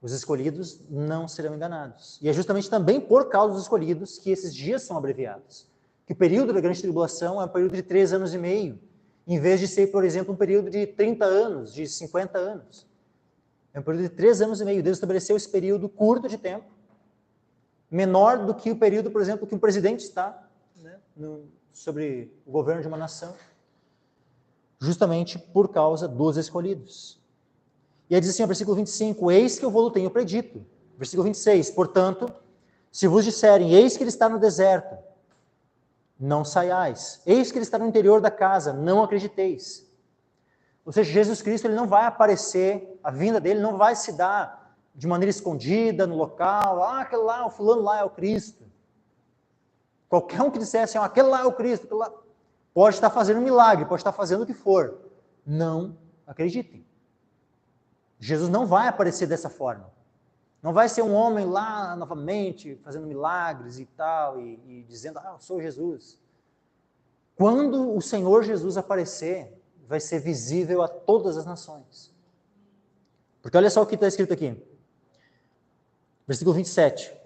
Os escolhidos não serão enganados. E é justamente também por causa dos escolhidos que esses dias são abreviados. Que o período da grande tribulação é um período de 3 anos e meio, em vez de ser, por exemplo, um período de 30 anos, de 50 anos. É um período de 3 anos e meio. Deus estabeleceu esse período curto de tempo, menor do que o período, por exemplo, que um presidente está, né, sobre o governo de uma nação, justamente por causa dos escolhidos. E aí diz assim, versículo 25, eis que eu vou tenho predito. Versículo 26, portanto, se vos disserem, eis que ele está no deserto, não saiais. Eis que ele está no interior da casa, não acrediteis. Ou seja, Jesus Cristo ele não vai aparecer, a vinda dele não vai se dar de maneira escondida no local, aquele lá, o fulano lá é o Cristo. Qualquer um que dissesse, aquele lá é o Cristo, aquele lá, pode estar fazendo um milagre, pode estar fazendo o que for. Não acreditem. Jesus não vai aparecer dessa forma. Não vai ser um homem lá novamente, fazendo milagres e tal, e dizendo, eu sou Jesus. Quando o Senhor Jesus aparecer, vai ser visível a todas as nações. Porque olha só o que está escrito aqui. Versículo 27.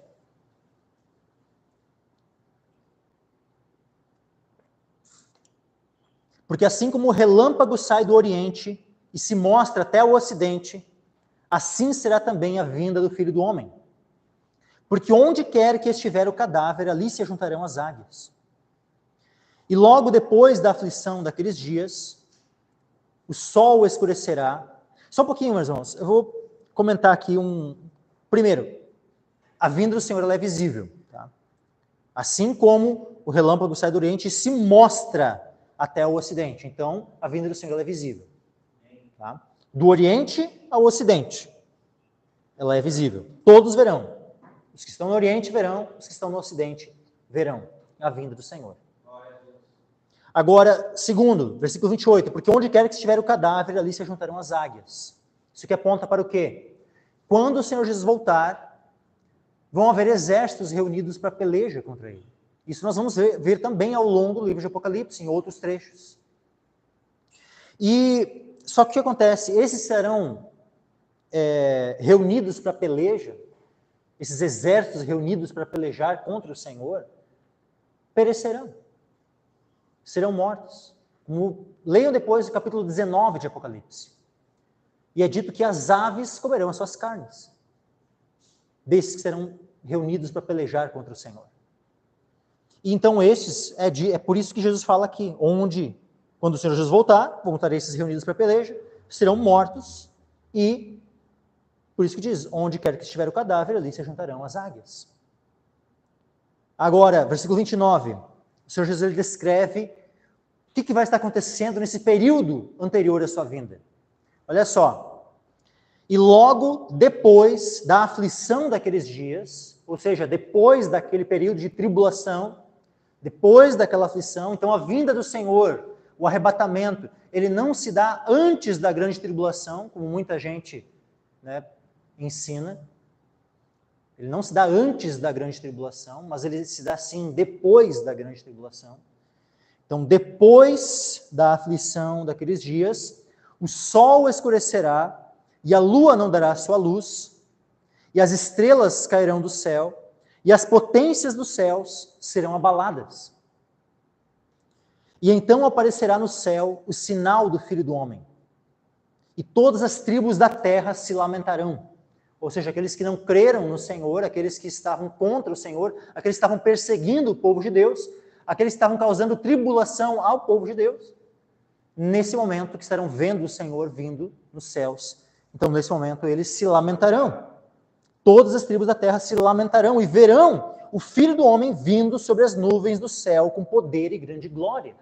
Porque assim como o relâmpago sai do Oriente e se mostra até o Ocidente, assim será também a vinda do Filho do Homem. Porque onde quer que estiver o cadáver, ali se ajuntarão as águias. E logo depois da aflição daqueles dias, o sol escurecerá. Só um pouquinho, meus irmãos. Eu vou comentar aqui Primeiro, a vinda do Senhor ela é visível. Tá? Assim como o relâmpago sai do Oriente e se mostra até o Ocidente. Então, a vinda do Senhor ela é visível. Tá? Do Oriente ao Ocidente, ela é visível. Todos verão. Os que estão no Oriente verão, os que estão no Ocidente verão a vinda do Senhor. Agora, segundo, versículo 28, porque onde quer que estiver o cadáver, ali se juntarão as águias. Isso que aponta para o quê? Quando o Senhor Jesus voltar, vão haver exércitos reunidos para peleja contra ele. Isso nós vamos ver também ao longo do livro de Apocalipse, em outros trechos. E só que o que acontece? Esses serão reunidos para peleja, esses exércitos reunidos para pelejar contra o Senhor, perecerão. Serão mortos. Leiam depois o capítulo 19 de Apocalipse. E é dito que as aves comerão as suas carnes. Desses que serão reunidos para pelejar contra o Senhor. E então estes, é por isso que Jesus fala aqui, quando o Senhor Jesus voltarão esses reunidos para peleja, serão mortos e, por isso que diz, onde quer que estiver o cadáver, ali se juntarão as águias. Agora, versículo 29, o Senhor Jesus ele descreve o que vai estar acontecendo nesse período anterior à sua vinda. Olha só, e logo depois da aflição daqueles dias, ou seja, depois daquele período de tribulação, depois daquela aflição, então a vinda do Senhor, o arrebatamento, ele não se dá antes da grande tribulação, como muita gente ensina. Ele não se dá antes da grande tribulação, mas ele se dá sim depois da grande tribulação. Então, depois da aflição daqueles dias, o sol escurecerá e a lua não dará sua luz, e as estrelas cairão do céu, e as potências dos céus serão abaladas. E então aparecerá no céu o sinal do Filho do Homem. E todas as tribos da terra se lamentarão. Ou seja, aqueles que não creram no Senhor, aqueles que estavam contra o Senhor, aqueles que estavam perseguindo o povo de Deus, aqueles que estavam causando tribulação ao povo de Deus, nesse momento que estarão vendo o Senhor vindo nos céus. Então, nesse momento, eles se lamentarão. Todas as tribos da terra se lamentarão e verão o Filho do Homem vindo sobre as nuvens do céu com poder e grande glória.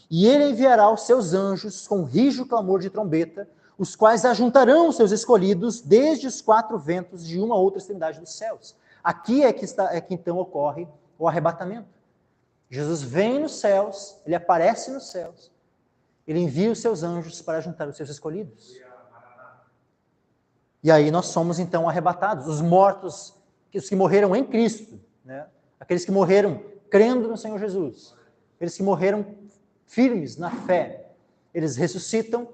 E ele enviará os seus anjos com rijo clamor de trombeta, os quais ajuntarão os seus escolhidos desde os quatro ventos de uma a outra extremidade dos céus. Aqui é que então ocorre o arrebatamento. Jesus vem nos céus, ele aparece nos céus, ele envia os seus anjos para juntar os seus escolhidos. E aí nós somos então arrebatados, os mortos, os que morreram em Cristo, aqueles que morreram crendo no Senhor Jesus, aqueles que morreram firmes na fé, eles ressuscitam.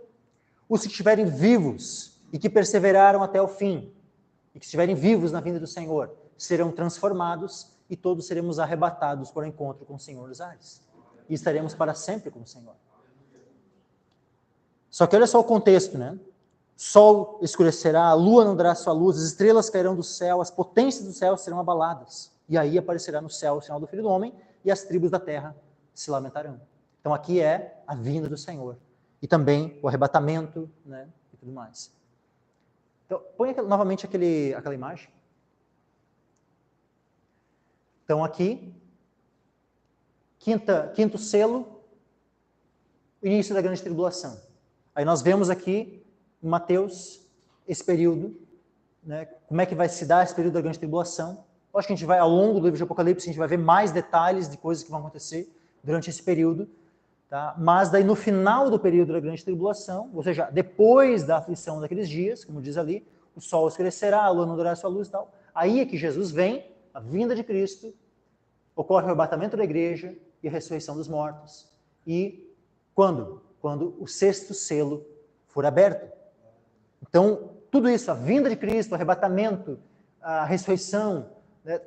Os que estiverem vivos e que perseveraram até o fim, e que estiverem vivos na vinda do Senhor, serão transformados e todos seremos arrebatados para o encontro com o Senhor dos ares. E estaremos para sempre com o Senhor. Só que olha só o contexto, Sol escurecerá, a lua não dará sua luz, as estrelas cairão do céu, as potências do céu serão abaladas. E aí aparecerá no céu o sinal do Filho do Homem, e as tribos da terra se lamentarão. Então aqui é a vinda do Senhor. E também o arrebatamento, né, e tudo mais. Então, põe novamente aquela imagem. Então aqui, quinto selo, início da grande tribulação. Aí nós vemos aqui em Mateus esse período, né, como é que vai se dar esse período da grande tribulação. Eu acho que a gente vai, ao longo do livro de Apocalipse, a gente vai ver mais detalhes de coisas que vão acontecer durante esse período. Tá? Mas daí no final do período da grande tribulação, ou seja, depois da aflição daqueles dias, como diz ali, o sol escurecerá, a lua não dará sua luz e tal. Aí é que Jesus vem, a vinda de Cristo, ocorre o arrebatamento da igreja e a ressurreição dos mortos. E quando? Quando o sexto selo for aberto. Então, tudo isso, a vinda de Cristo, o arrebatamento, a ressurreição, né,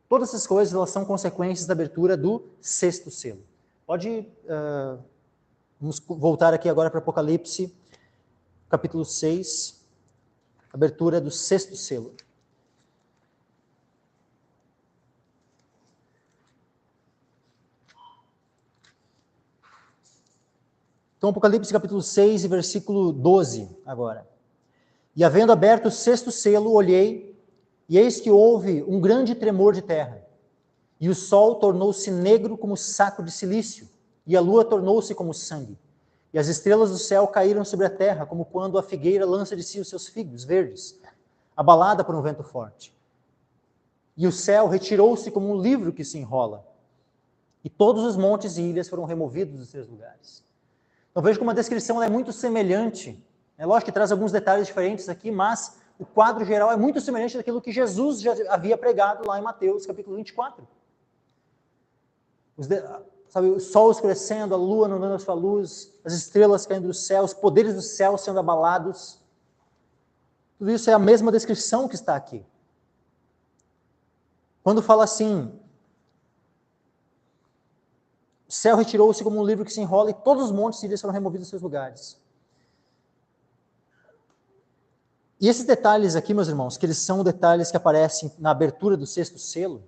todas essas coisas, elas são consequências da abertura do sexto selo. Vamos voltar aqui agora para Apocalipse, capítulo 6, abertura do sexto selo. Então, Apocalipse capítulo 6, versículo 12, agora. E havendo aberto o sexto selo, olhei, e eis que houve um grande tremor de terra. E o sol tornou-se negro como saco de cilício, e a lua tornou-se como sangue. E as estrelas do céu caíram sobre a terra, como quando a figueira lança de si os seus figos verdes, abalada por um vento forte. E o céu retirou-se como um livro que se enrola, e todos os montes e ilhas foram removidos dos seus lugares. Então vejo como a descrição é muito semelhante. É lógico que traz alguns detalhes diferentes aqui, mas o quadro geral é muito semelhante daquilo que Jesus já havia pregado lá em Mateus, capítulo 24. O sol escurecendo, a lua não dando a sua luz, as estrelas caindo do céu, os poderes do céu sendo abalados. Tudo isso é a mesma descrição que está aqui. Quando fala assim, o céu retirou-se como um livro que se enrola e todos os montes e ilhas foram removidos dos seus lugares. E esses detalhes aqui, meus irmãos, que eles são detalhes que aparecem na abertura do sexto selo,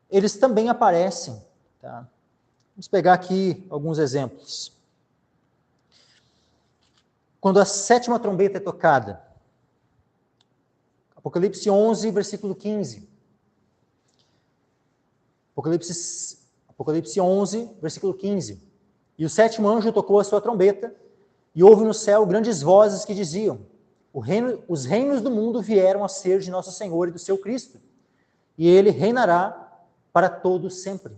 eles também aparecem, tá? Vamos pegar aqui alguns exemplos. Quando a sétima trombeta é tocada, Apocalipse 11, versículo 15. Apocalipse 11, versículo 15. E o sétimo anjo tocou a sua trombeta, e houve no céu grandes vozes que diziam: os reinos do mundo vieram a ser de nosso Senhor e do seu Cristo, e ele reinará para todo sempre.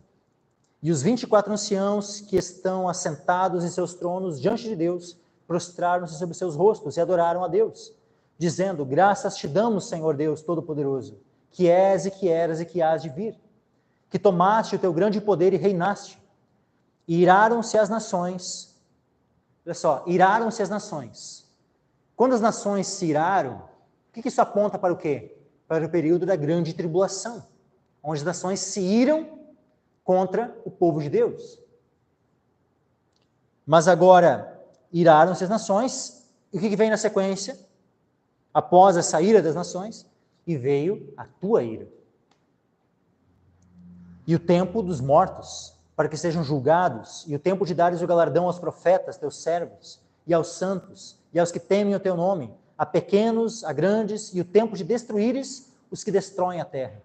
E os 24 anciãos que estão assentados em seus tronos diante de Deus, prostraram-se sobre seus rostos e adoraram a Deus, dizendo: graças te damos, Senhor Deus Todo-Poderoso, que és e que eras e que hás de vir, que tomaste o teu grande poder e reinaste. E iraram-se as nações. Olha só, iraram-se as nações. Quando as nações se iraram, o que isso aponta para o quê? Para o período da grande tribulação, onde as nações se iram contra o povo de Deus. Mas agora, iraram-se as nações, e o que vem na sequência? Após essa ira das nações, e veio a tua ira. E o tempo dos mortos, para que sejam julgados, e o tempo de dares o galardão aos profetas, teus servos, e aos santos, e aos que temem o teu nome, a pequenos, a grandes, e o tempo de destruíres os que destroem a terra.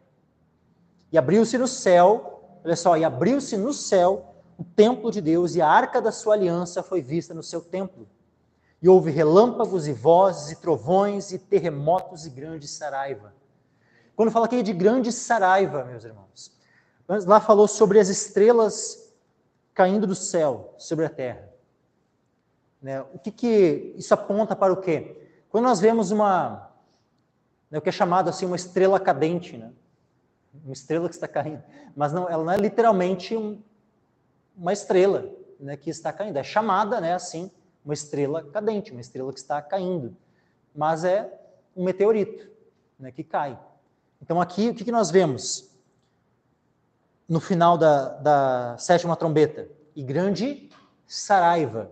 E abriu-se no céu, olha só, e abriu-se no céu o templo de Deus, e a arca da sua aliança foi vista no seu templo. E houve relâmpagos e vozes e trovões e terremotos e grande saraiva. Quando fala aqui de grande saraiva, meus irmãos, lá falou sobre as estrelas caindo do céu sobre a terra. Né? O que isso aponta para o quê? Quando nós vemos o que é chamado assim uma estrela cadente, né? Uma estrela que está caindo, mas não, ela não é literalmente uma estrela, né, que está caindo. É chamada, né, assim, uma estrela cadente, uma estrela que está caindo, mas é um meteorito, né, que cai. Então aqui, o que nós vemos no final da sétima trombeta? E grande saraiva.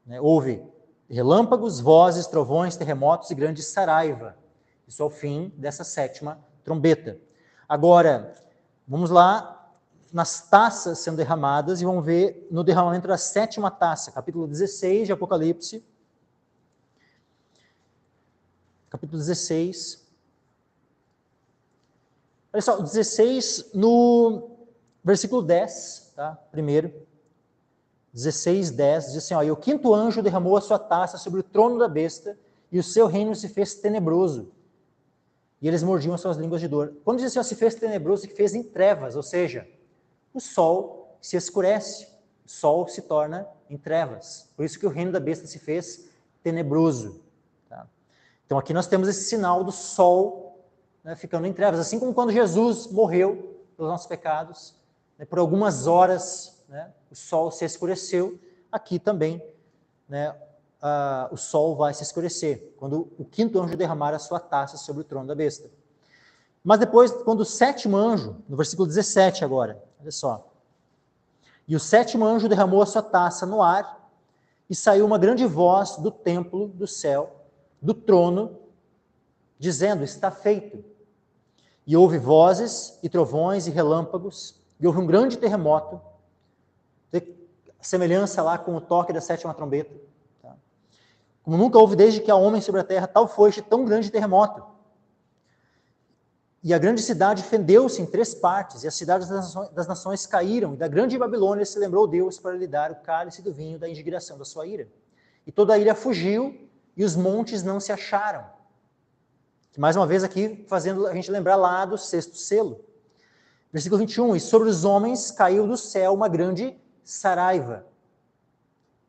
Né? Houve relâmpagos, vozes, trovões, terremotos e grande saraiva. Isso é o fim dessa sétima trombeta. Agora, vamos lá nas taças sendo derramadas, e vamos ver no derramamento da 7ª taça, capítulo 16 de Apocalipse. Capítulo 16. Olha só, 16 no versículo 10, tá? Primeiro. 16, 10, diz assim, ó, e o 5º anjo derramou a sua taça sobre o trono da besta, e o seu reino se fez tenebroso. E eles mordiam as suas línguas de dor. Quando diz assim, ó, se fez tenebroso, se fez em trevas, ou seja, o sol se escurece, o sol se torna em trevas. Por isso que o reino da besta se fez tenebroso. Tá? Então aqui nós temos esse sinal do sol, né, ficando em trevas. Assim como quando Jesus morreu pelos nossos pecados, né, por algumas horas, né, o sol se escureceu, aqui também, né, o sol vai se escurecer, quando o 5º anjo derramar a sua taça sobre o trono da besta. Mas depois, quando o 7º anjo, no versículo 17 agora, olha só, e o 7º anjo derramou a sua taça no ar, e saiu uma grande voz do templo do céu, do trono, dizendo, está feito. E houve vozes, e trovões, e relâmpagos, e houve um grande terremoto, semelhança lá com o toque da 7ª trombeta. Tá? Como nunca houve desde que há homem sobre a terra, tal foi este tão grande terremoto. E a grande cidade fendeu-se em 3 partes, e as cidades das nações caíram, e da grande Babilônia se lembrou Deus para lhe dar o cálice do vinho da indignação da sua ira. E toda a ira fugiu, e os montes não se acharam. Mais uma vez aqui, fazendo a gente lembrar lá do 6º selo. Versículo 21, e sobre os homens caiu do céu uma grande saraiva,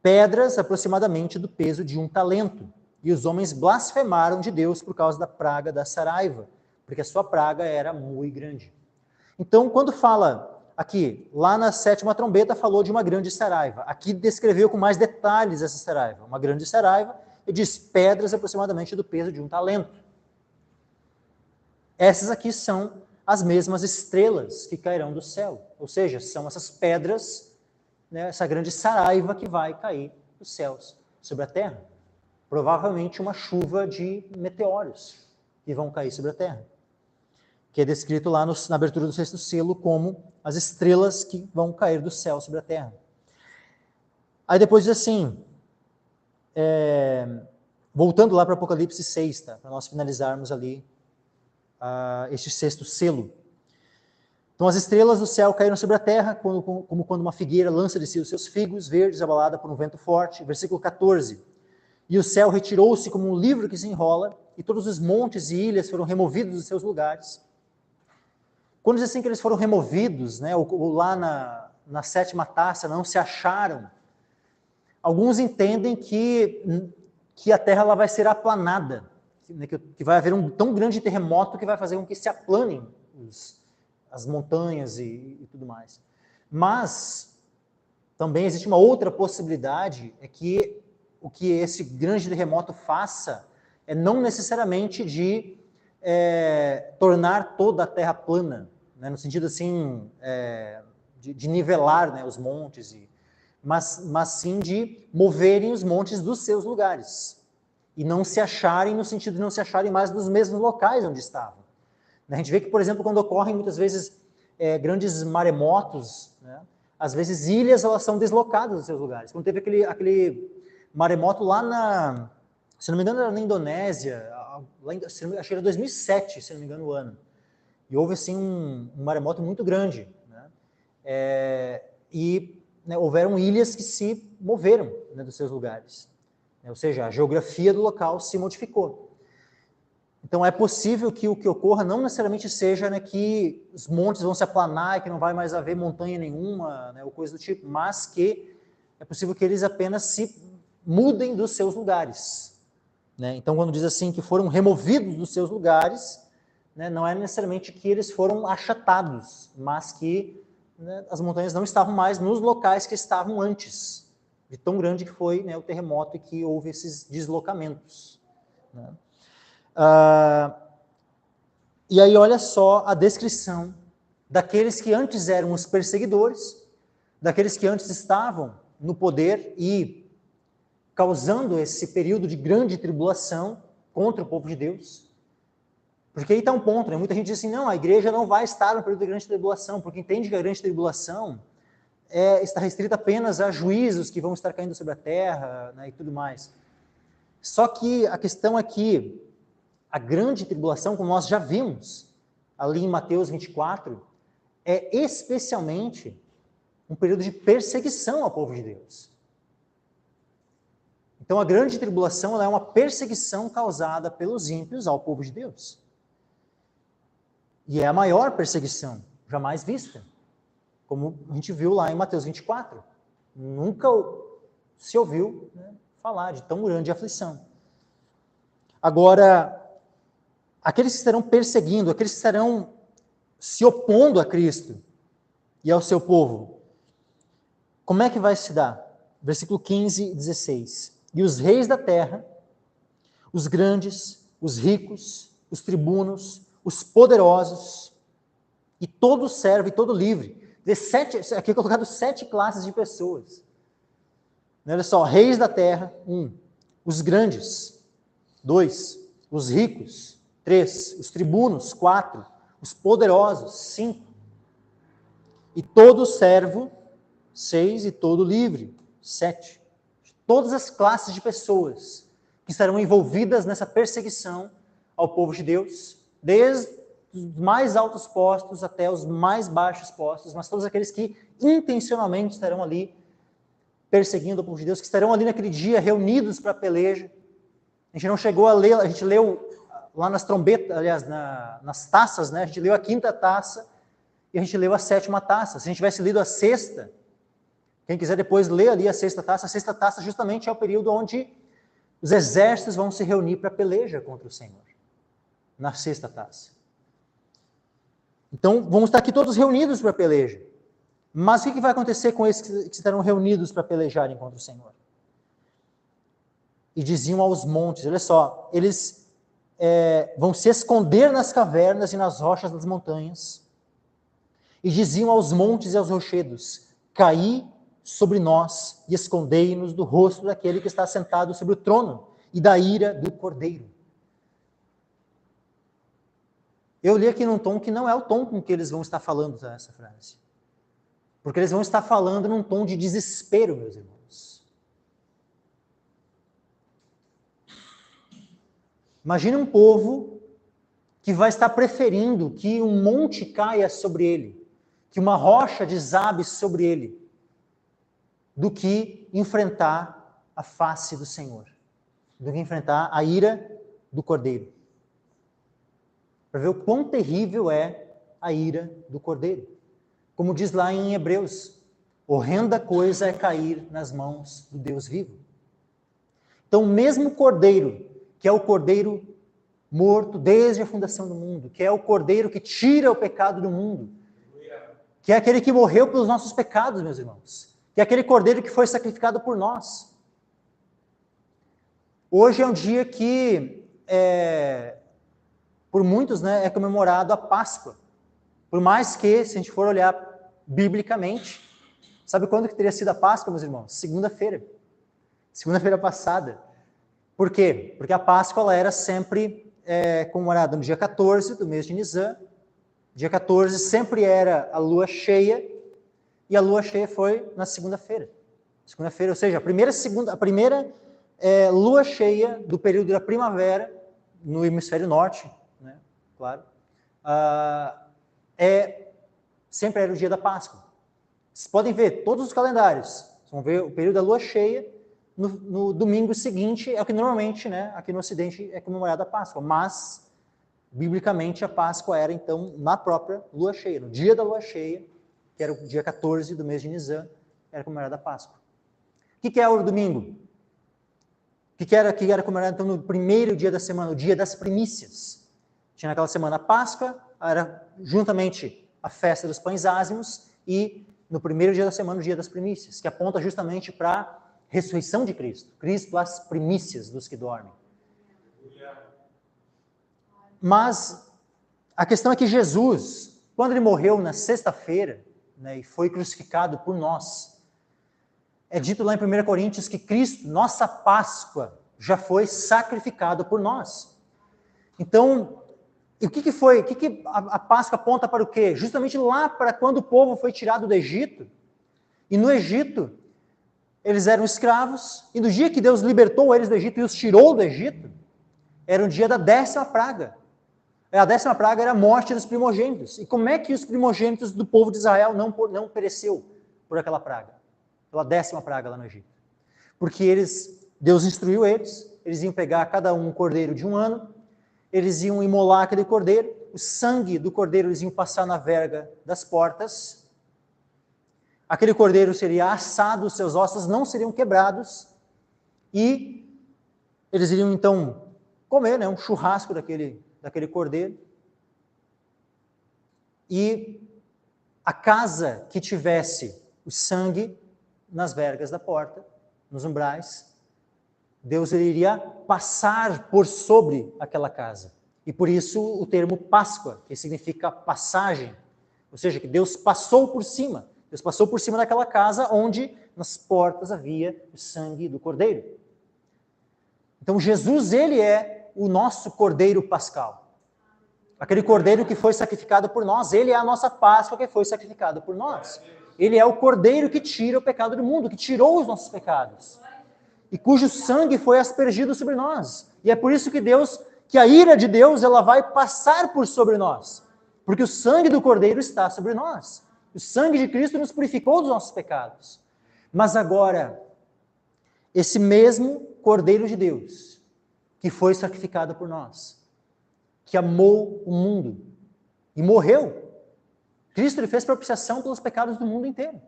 pedras aproximadamente do peso de 1 talento, e os homens blasfemaram de Deus por causa da praga da saraiva, porque a sua praga era muito grande. Então, quando fala aqui, lá na 7ª trombeta falou de uma grande saraiva, aqui descreveu com mais detalhes essa saraiva, uma grande saraiva, e diz pedras aproximadamente do peso de 1 talento. Essas aqui são as mesmas estrelas que cairão do céu, ou seja, são essas pedras, né, essa grande saraiva que vai cair dos céus sobre a terra. Provavelmente uma chuva de meteoros que vão cair sobre a terra, que é descrito lá na abertura do 6º selo como as estrelas que vão cair do céu sobre a terra. Aí depois diz assim, voltando lá para Apocalipse 6, tá, para nós finalizarmos ali este 6º selo. Então as estrelas do céu caíram sobre a terra, como quando uma figueira lança de si os seus figos verdes, abalada por um vento forte. Versículo 14. E o céu retirou-se como um livro que se enrola, e todos os montes e ilhas foram removidos dos seus lugares. Quando diz assim que eles foram removidos, né, ou lá na 7ª taça não se acharam, alguns entendem que a terra ela vai ser aplanada, né, que vai haver um tão grande terremoto que vai fazer com que se aplanem as montanhas e tudo mais. Mas também existe uma outra possibilidade, é que o que esse grande terremoto faça é não necessariamente de tornar toda a terra plana, né, no sentido assim, de nivelar, né, os montes, mas sim de moverem os montes dos seus lugares, e não se acharem, no sentido de não se acharem mais nos mesmos locais onde estavam. A gente vê que, por exemplo, quando ocorrem muitas vezes grandes maremotos, né, às vezes ilhas elas são deslocadas dos seus lugares. Quando teve aquele maremoto lá se não me engano era na Indonésia, acho que era 2007, se não me engano o ano, e houve assim um maremoto muito grande, né, né, houveram ilhas que se moveram, né, dos seus lugares, né, ou seja, a geografia do local se modificou. Então é possível que o que ocorra não necessariamente seja, né, que os montes vão se aplanar e que não vai mais haver montanha nenhuma, né, ou coisa do tipo, mas que é possível que eles apenas se mudem dos seus lugares. Né? Então quando diz assim que foram removidos dos seus lugares, né, não é necessariamente que eles foram achatados, mas que, né, as montanhas não estavam mais nos locais que estavam antes, de tão grande que foi, né, o terremoto e que houve esses deslocamentos. Né? E aí olha só a descrição daqueles que antes eram os perseguidores, daqueles que antes estavam no poder e causando esse período de grande tribulação contra o povo de Deus, Porque aí está um ponto, né? Muita gente diz assim, não, a igreja não vai estar no período da grande tribulação, porque entende que a grande tribulação está restrita apenas a juízos que vão estar caindo sobre a terra, né, e tudo mais. Só que a questão é que a grande tribulação, como nós já vimos ali em Mateus 24, é especialmente um período de perseguição ao povo de Deus. Então a grande tribulação ela é uma perseguição causada pelos ímpios ao povo de Deus. E é a maior perseguição jamais vista, como a gente viu lá em Mateus 24. Nunca se ouviu, né, falar de tão grande aflição. Agora, aqueles que estarão perseguindo, aqueles que estarão se opondo a Cristo e ao seu povo, como é que vai se dar? Versículo 15 e 16. E os reis da terra, os grandes, os ricos, os tribunos, os poderosos, e todo servo e todo livre. Aqui é colocado 7 classes de pessoas. Olha só, reis da terra, 1. Os grandes, 2. Os ricos, 3. Os tribunos, 4. Os poderosos, 5. E todo servo, 6. E todo livre, 7. Todas as classes de pessoas que estarão envolvidas nessa perseguição ao povo de Deus, desde os mais altos postos até os mais baixos postos, mas todos aqueles que intencionalmente estarão ali perseguindo o povo de Deus, que estarão ali naquele dia reunidos para a peleja. A gente não chegou a ler, a gente leu lá nas trombetas, aliás, nas taças, né? A gente leu a 5ª taça e a gente leu a 7ª taça. Se a gente tivesse lido a 6ª, quem quiser depois ler ali a 6ª taça, a 6ª taça justamente é o período onde os exércitos vão se reunir para a peleja contra o Senhor, na 6ª taça. Então, vamos estar aqui todos reunidos para a peleja. Mas o que vai acontecer com esses que estarão reunidos para pelejarem contra o Senhor? E diziam aos montes, olha só, eles vão se esconder nas cavernas e nas rochas das montanhas. E diziam aos montes e aos rochedos, caí sobre nós e escondei-nos do rosto daquele que está sentado sobre o trono e da ira do Cordeiro. Eu li aqui num tom que não é o tom com que eles vão estar falando essa frase. Porque eles vão estar falando num tom de desespero, meus irmãos. Imagine um povo que vai estar preferindo que um monte caia sobre ele, que uma rocha desabe sobre ele, do que enfrentar a face do Senhor, do que enfrentar a ira do Cordeiro. Para ver o quão terrível é a ira do Cordeiro. Como diz lá em Hebreus, horrenda coisa é cair nas mãos do Deus vivo. Então, o mesmo Cordeiro, que é o Cordeiro morto desde a fundação do mundo, que é o Cordeiro que tira o pecado do mundo, que é aquele que morreu pelos nossos pecados, meus irmãos, que é aquele Cordeiro que foi sacrificado por nós. Hoje é um dia que por muitos, né, é comemorado a Páscoa. Por mais que, se a gente for olhar biblicamente, sabe quando que teria sido a Páscoa, meus irmãos? Segunda-feira. Segunda-feira passada. Por quê? Porque a Páscoa ela era sempre comemorada no dia 14 do mês de Nisan. Dia 14 sempre era a lua cheia, e a lua cheia foi na segunda-feira. Segunda-feira, ou seja, a primeira lua cheia do período da primavera, no hemisfério norte, né, claro, sempre era o dia da Páscoa. Vocês podem ver todos os calendários, vocês vão ver o período da lua cheia, no domingo seguinte é o que normalmente, né, aqui no Ocidente é comemorada a Páscoa, mas biblicamente a Páscoa era então na própria lua cheia, no dia da lua cheia, que era o dia 14 do mês de Nisan, era comemorada a Páscoa. O que é o domingo? O que era comemorado então no primeiro dia da semana, o dia das primícias? Tinha naquela semana a Páscoa, era juntamente a festa dos pães ázimos, e no primeiro dia da semana o dia das primícias, que aponta justamente para a ressurreição de Cristo. Cristo as primícias dos que dormem. Mas a questão é que Jesus, quando ele morreu na sexta-feira, né, e foi crucificado por nós, é dito lá em 1 Coríntios que Cristo, nossa Páscoa, já foi sacrificado por nós. Então, E o que foi? O que a Páscoa aponta para o quê? Justamente lá para quando o povo foi tirado do Egito. E no Egito, eles eram escravos. E no dia que Deus libertou eles do Egito e os tirou do Egito, era o dia da 10ª praga. A 10ª praga era a morte dos primogênitos. E como é que os primogênitos do povo de Israel não pereceu por aquela praga? Pela 10ª praga lá no Egito. Porque Deus instruiu eles iam pegar cada um cordeiro de um ano, eles iam imolar aquele cordeiro, o sangue do cordeiro eles iam passar na verga das portas, aquele cordeiro seria assado, os seus ossos não seriam quebrados, e eles iriam então comer, um churrasco daquele cordeiro, e a casa que tivesse o sangue nas vergas da porta, nos umbrais, Deus iria passar por sobre aquela casa. E por isso o termo Páscoa, que significa passagem. Ou seja, que Deus passou por cima. Deus passou por cima daquela casa onde nas portas havia o sangue do cordeiro. Então Jesus, ele é o nosso cordeiro pascal. Aquele cordeiro que foi sacrificado por nós, ele é a nossa Páscoa que foi sacrificada por nós. Ele é o cordeiro que tira o pecado do mundo, que tirou os nossos pecados. E cujo sangue foi aspergido sobre nós. E é por isso que a ira de Deus, ela vai passar por sobre nós. Porque o sangue do Cordeiro está sobre nós. O sangue de Cristo nos purificou dos nossos pecados. Mas agora, esse mesmo Cordeiro de Deus, que foi sacrificado por nós, que amou o mundo e morreu. Cristo, ele fez propiciação pelos pecados do mundo inteiro.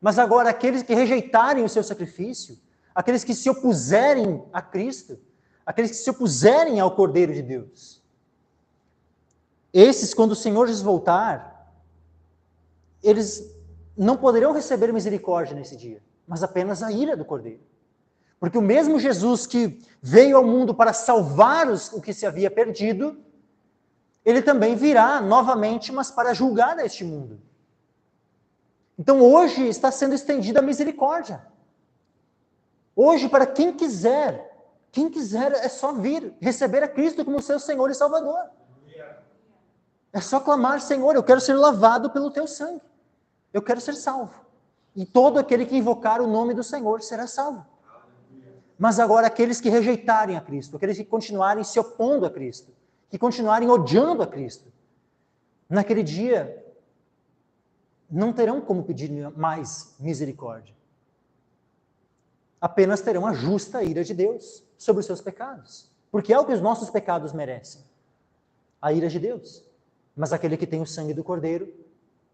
Mas agora, aqueles que rejeitarem o seu sacrifício, aqueles que se opuserem a Cristo, aqueles que se opuserem ao Cordeiro de Deus, esses, quando o Senhor Jesus voltar, eles não poderão receber misericórdia nesse dia, mas apenas a ira do Cordeiro. Porque o mesmo Jesus que veio ao mundo para salvar o que se havia perdido, ele também virá novamente, mas para julgar este mundo. Então hoje está sendo estendida a misericórdia. Hoje, para quem quiser é só vir, receber a Cristo como seu Senhor e Salvador. É só clamar: Senhor, eu quero ser lavado pelo teu sangue. Eu quero ser salvo. E todo aquele que invocar o nome do Senhor será salvo. Mas agora, aqueles que rejeitarem a Cristo, aqueles que continuarem se opondo a Cristo, que continuarem odiando a Cristo, naquele dia, não terão como pedir mais misericórdia. Apenas terão a justa ira de Deus sobre os seus pecados. Porque é o que os nossos pecados merecem. A ira de Deus. Mas aquele que tem o sangue do Cordeiro,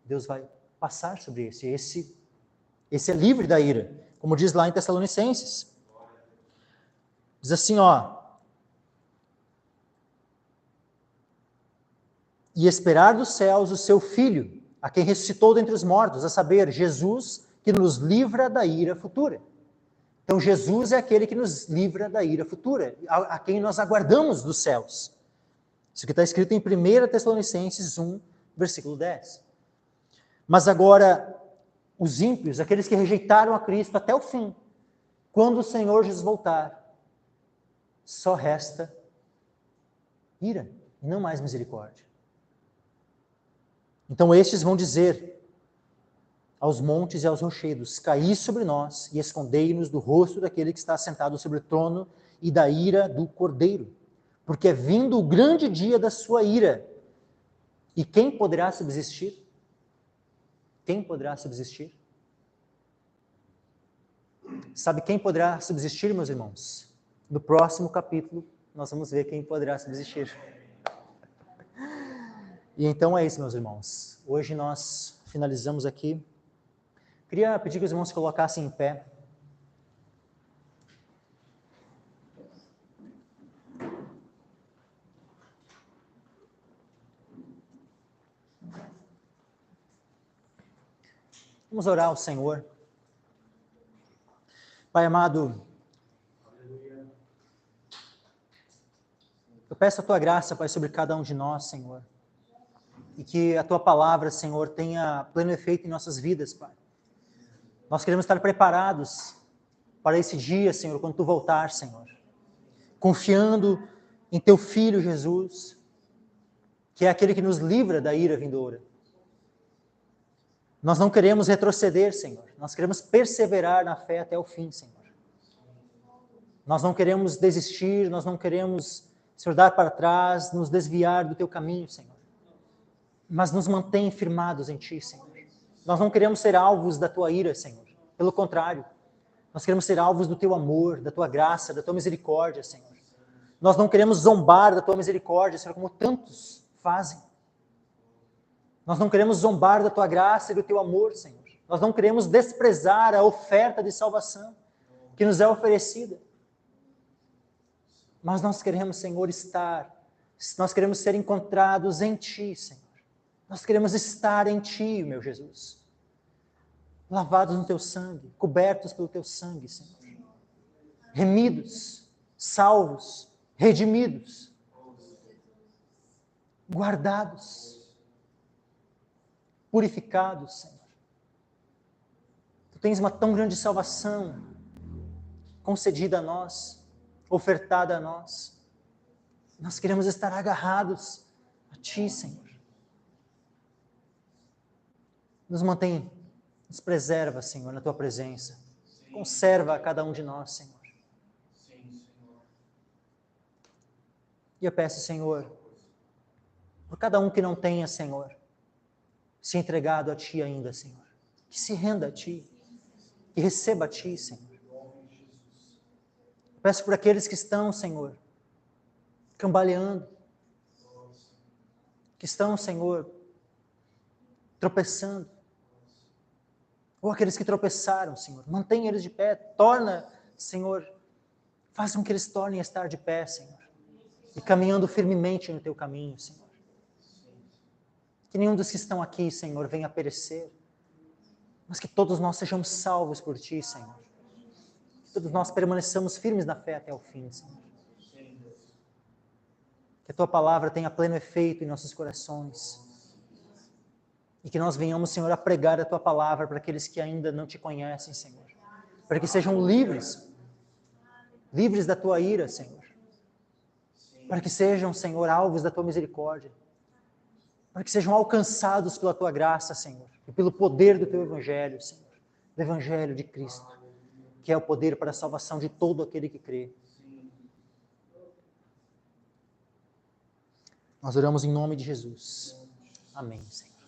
Deus vai passar sobre esse. Esse é livre da ira. Como diz lá em Tessalonicenses. Diz assim, e esperar dos céus o seu Filho, a quem ressuscitou dentre os mortos, a saber, Jesus, que nos livra da ira futura. Então, Jesus é aquele que nos livra da ira futura, a quem nós aguardamos dos céus. Isso que está escrito em 1 Tessalonicenses 1, versículo 10. Mas agora, os ímpios, aqueles que rejeitaram a Cristo até o fim, quando o Senhor Jesus voltar, só resta ira e não mais misericórdia. Então, estes vão dizer aos montes e aos rochedos: caí sobre nós e escondei-nos do rosto daquele que está sentado sobre o trono e da ira do Cordeiro, porque é vindo o grande dia da sua ira. E quem poderá subsistir? Quem poderá subsistir? Sabe quem poderá subsistir, meus irmãos? No próximo capítulo, nós vamos ver quem poderá subsistir. E então é isso, meus irmãos. Hoje nós finalizamos aqui. Queria pedir que os irmãos se colocassem em pé. Vamos orar ao Senhor. Pai amado, eu peço a Tua graça, Pai, sobre cada um de nós, Senhor. E que a Tua palavra, Senhor, tenha pleno efeito em nossas vidas, Pai. Nós queremos estar preparados para esse dia, Senhor, quando Tu voltar, Senhor. Confiando em Teu Filho Jesus, que é aquele que nos livra da ira vindoura. Nós não queremos retroceder, Senhor. Nós queremos perseverar na fé até o fim, Senhor. Nós não queremos desistir, nós não queremos, Senhor, dar para trás, nos desviar do teu caminho, Senhor. Mas nos mantém firmados em ti, Senhor. Nós não queremos ser alvos da tua ira, Senhor. Pelo contrário, nós queremos ser alvos do teu amor, da tua graça, da tua misericórdia, Senhor. Nós não queremos zombar da tua misericórdia, Senhor, como tantos fazem. Nós não queremos zombar da tua graça e do teu amor, Senhor. Nós não queremos desprezar a oferta de salvação que nos é oferecida. Mas nós queremos, Senhor, nós queremos ser encontrados em ti, Senhor. Nós queremos estar em ti, meu Jesus. Lavados no teu sangue, cobertos pelo teu sangue, Senhor. Remidos, salvos, redimidos, guardados, purificados, Senhor. Tu tens uma tão grande salvação concedida a nós, ofertada a nós. Nós queremos estar agarrados a ti, Senhor. Nos mantém, nos preserva, Senhor, na tua presença. Conserva a cada um de nós, Senhor. E eu peço, Senhor, por cada um que não tenha, Senhor, se entregado a ti ainda, Senhor, que se renda a ti, que receba a ti, Senhor. Eu peço por aqueles que estão, Senhor, cambaleando, que estão, Senhor, tropeçando, ou aqueles que tropeçaram, Senhor, mantenha eles de pé, torna, Senhor, faça com que eles tornem a estar de pé, Senhor, e caminhando firmemente no teu caminho, Senhor. Que nenhum dos que estão aqui, Senhor, venha a perecer, mas que todos nós sejamos salvos por ti, Senhor. Que todos nós permaneçamos firmes na fé até o fim, Senhor. Que a tua palavra tenha pleno efeito em nossos corações. E que nós venhamos, Senhor, a pregar a tua palavra para aqueles que ainda não te conhecem, Senhor. Para que sejam livres da tua ira, Senhor. Para que sejam, Senhor, alvos da tua misericórdia. Para que sejam alcançados pela tua graça, Senhor. E pelo poder do teu evangelho, Senhor. Do evangelho de Cristo. Que é o poder para a salvação de todo aquele que crê. Nós oramos em nome de Jesus. Amém, Senhor.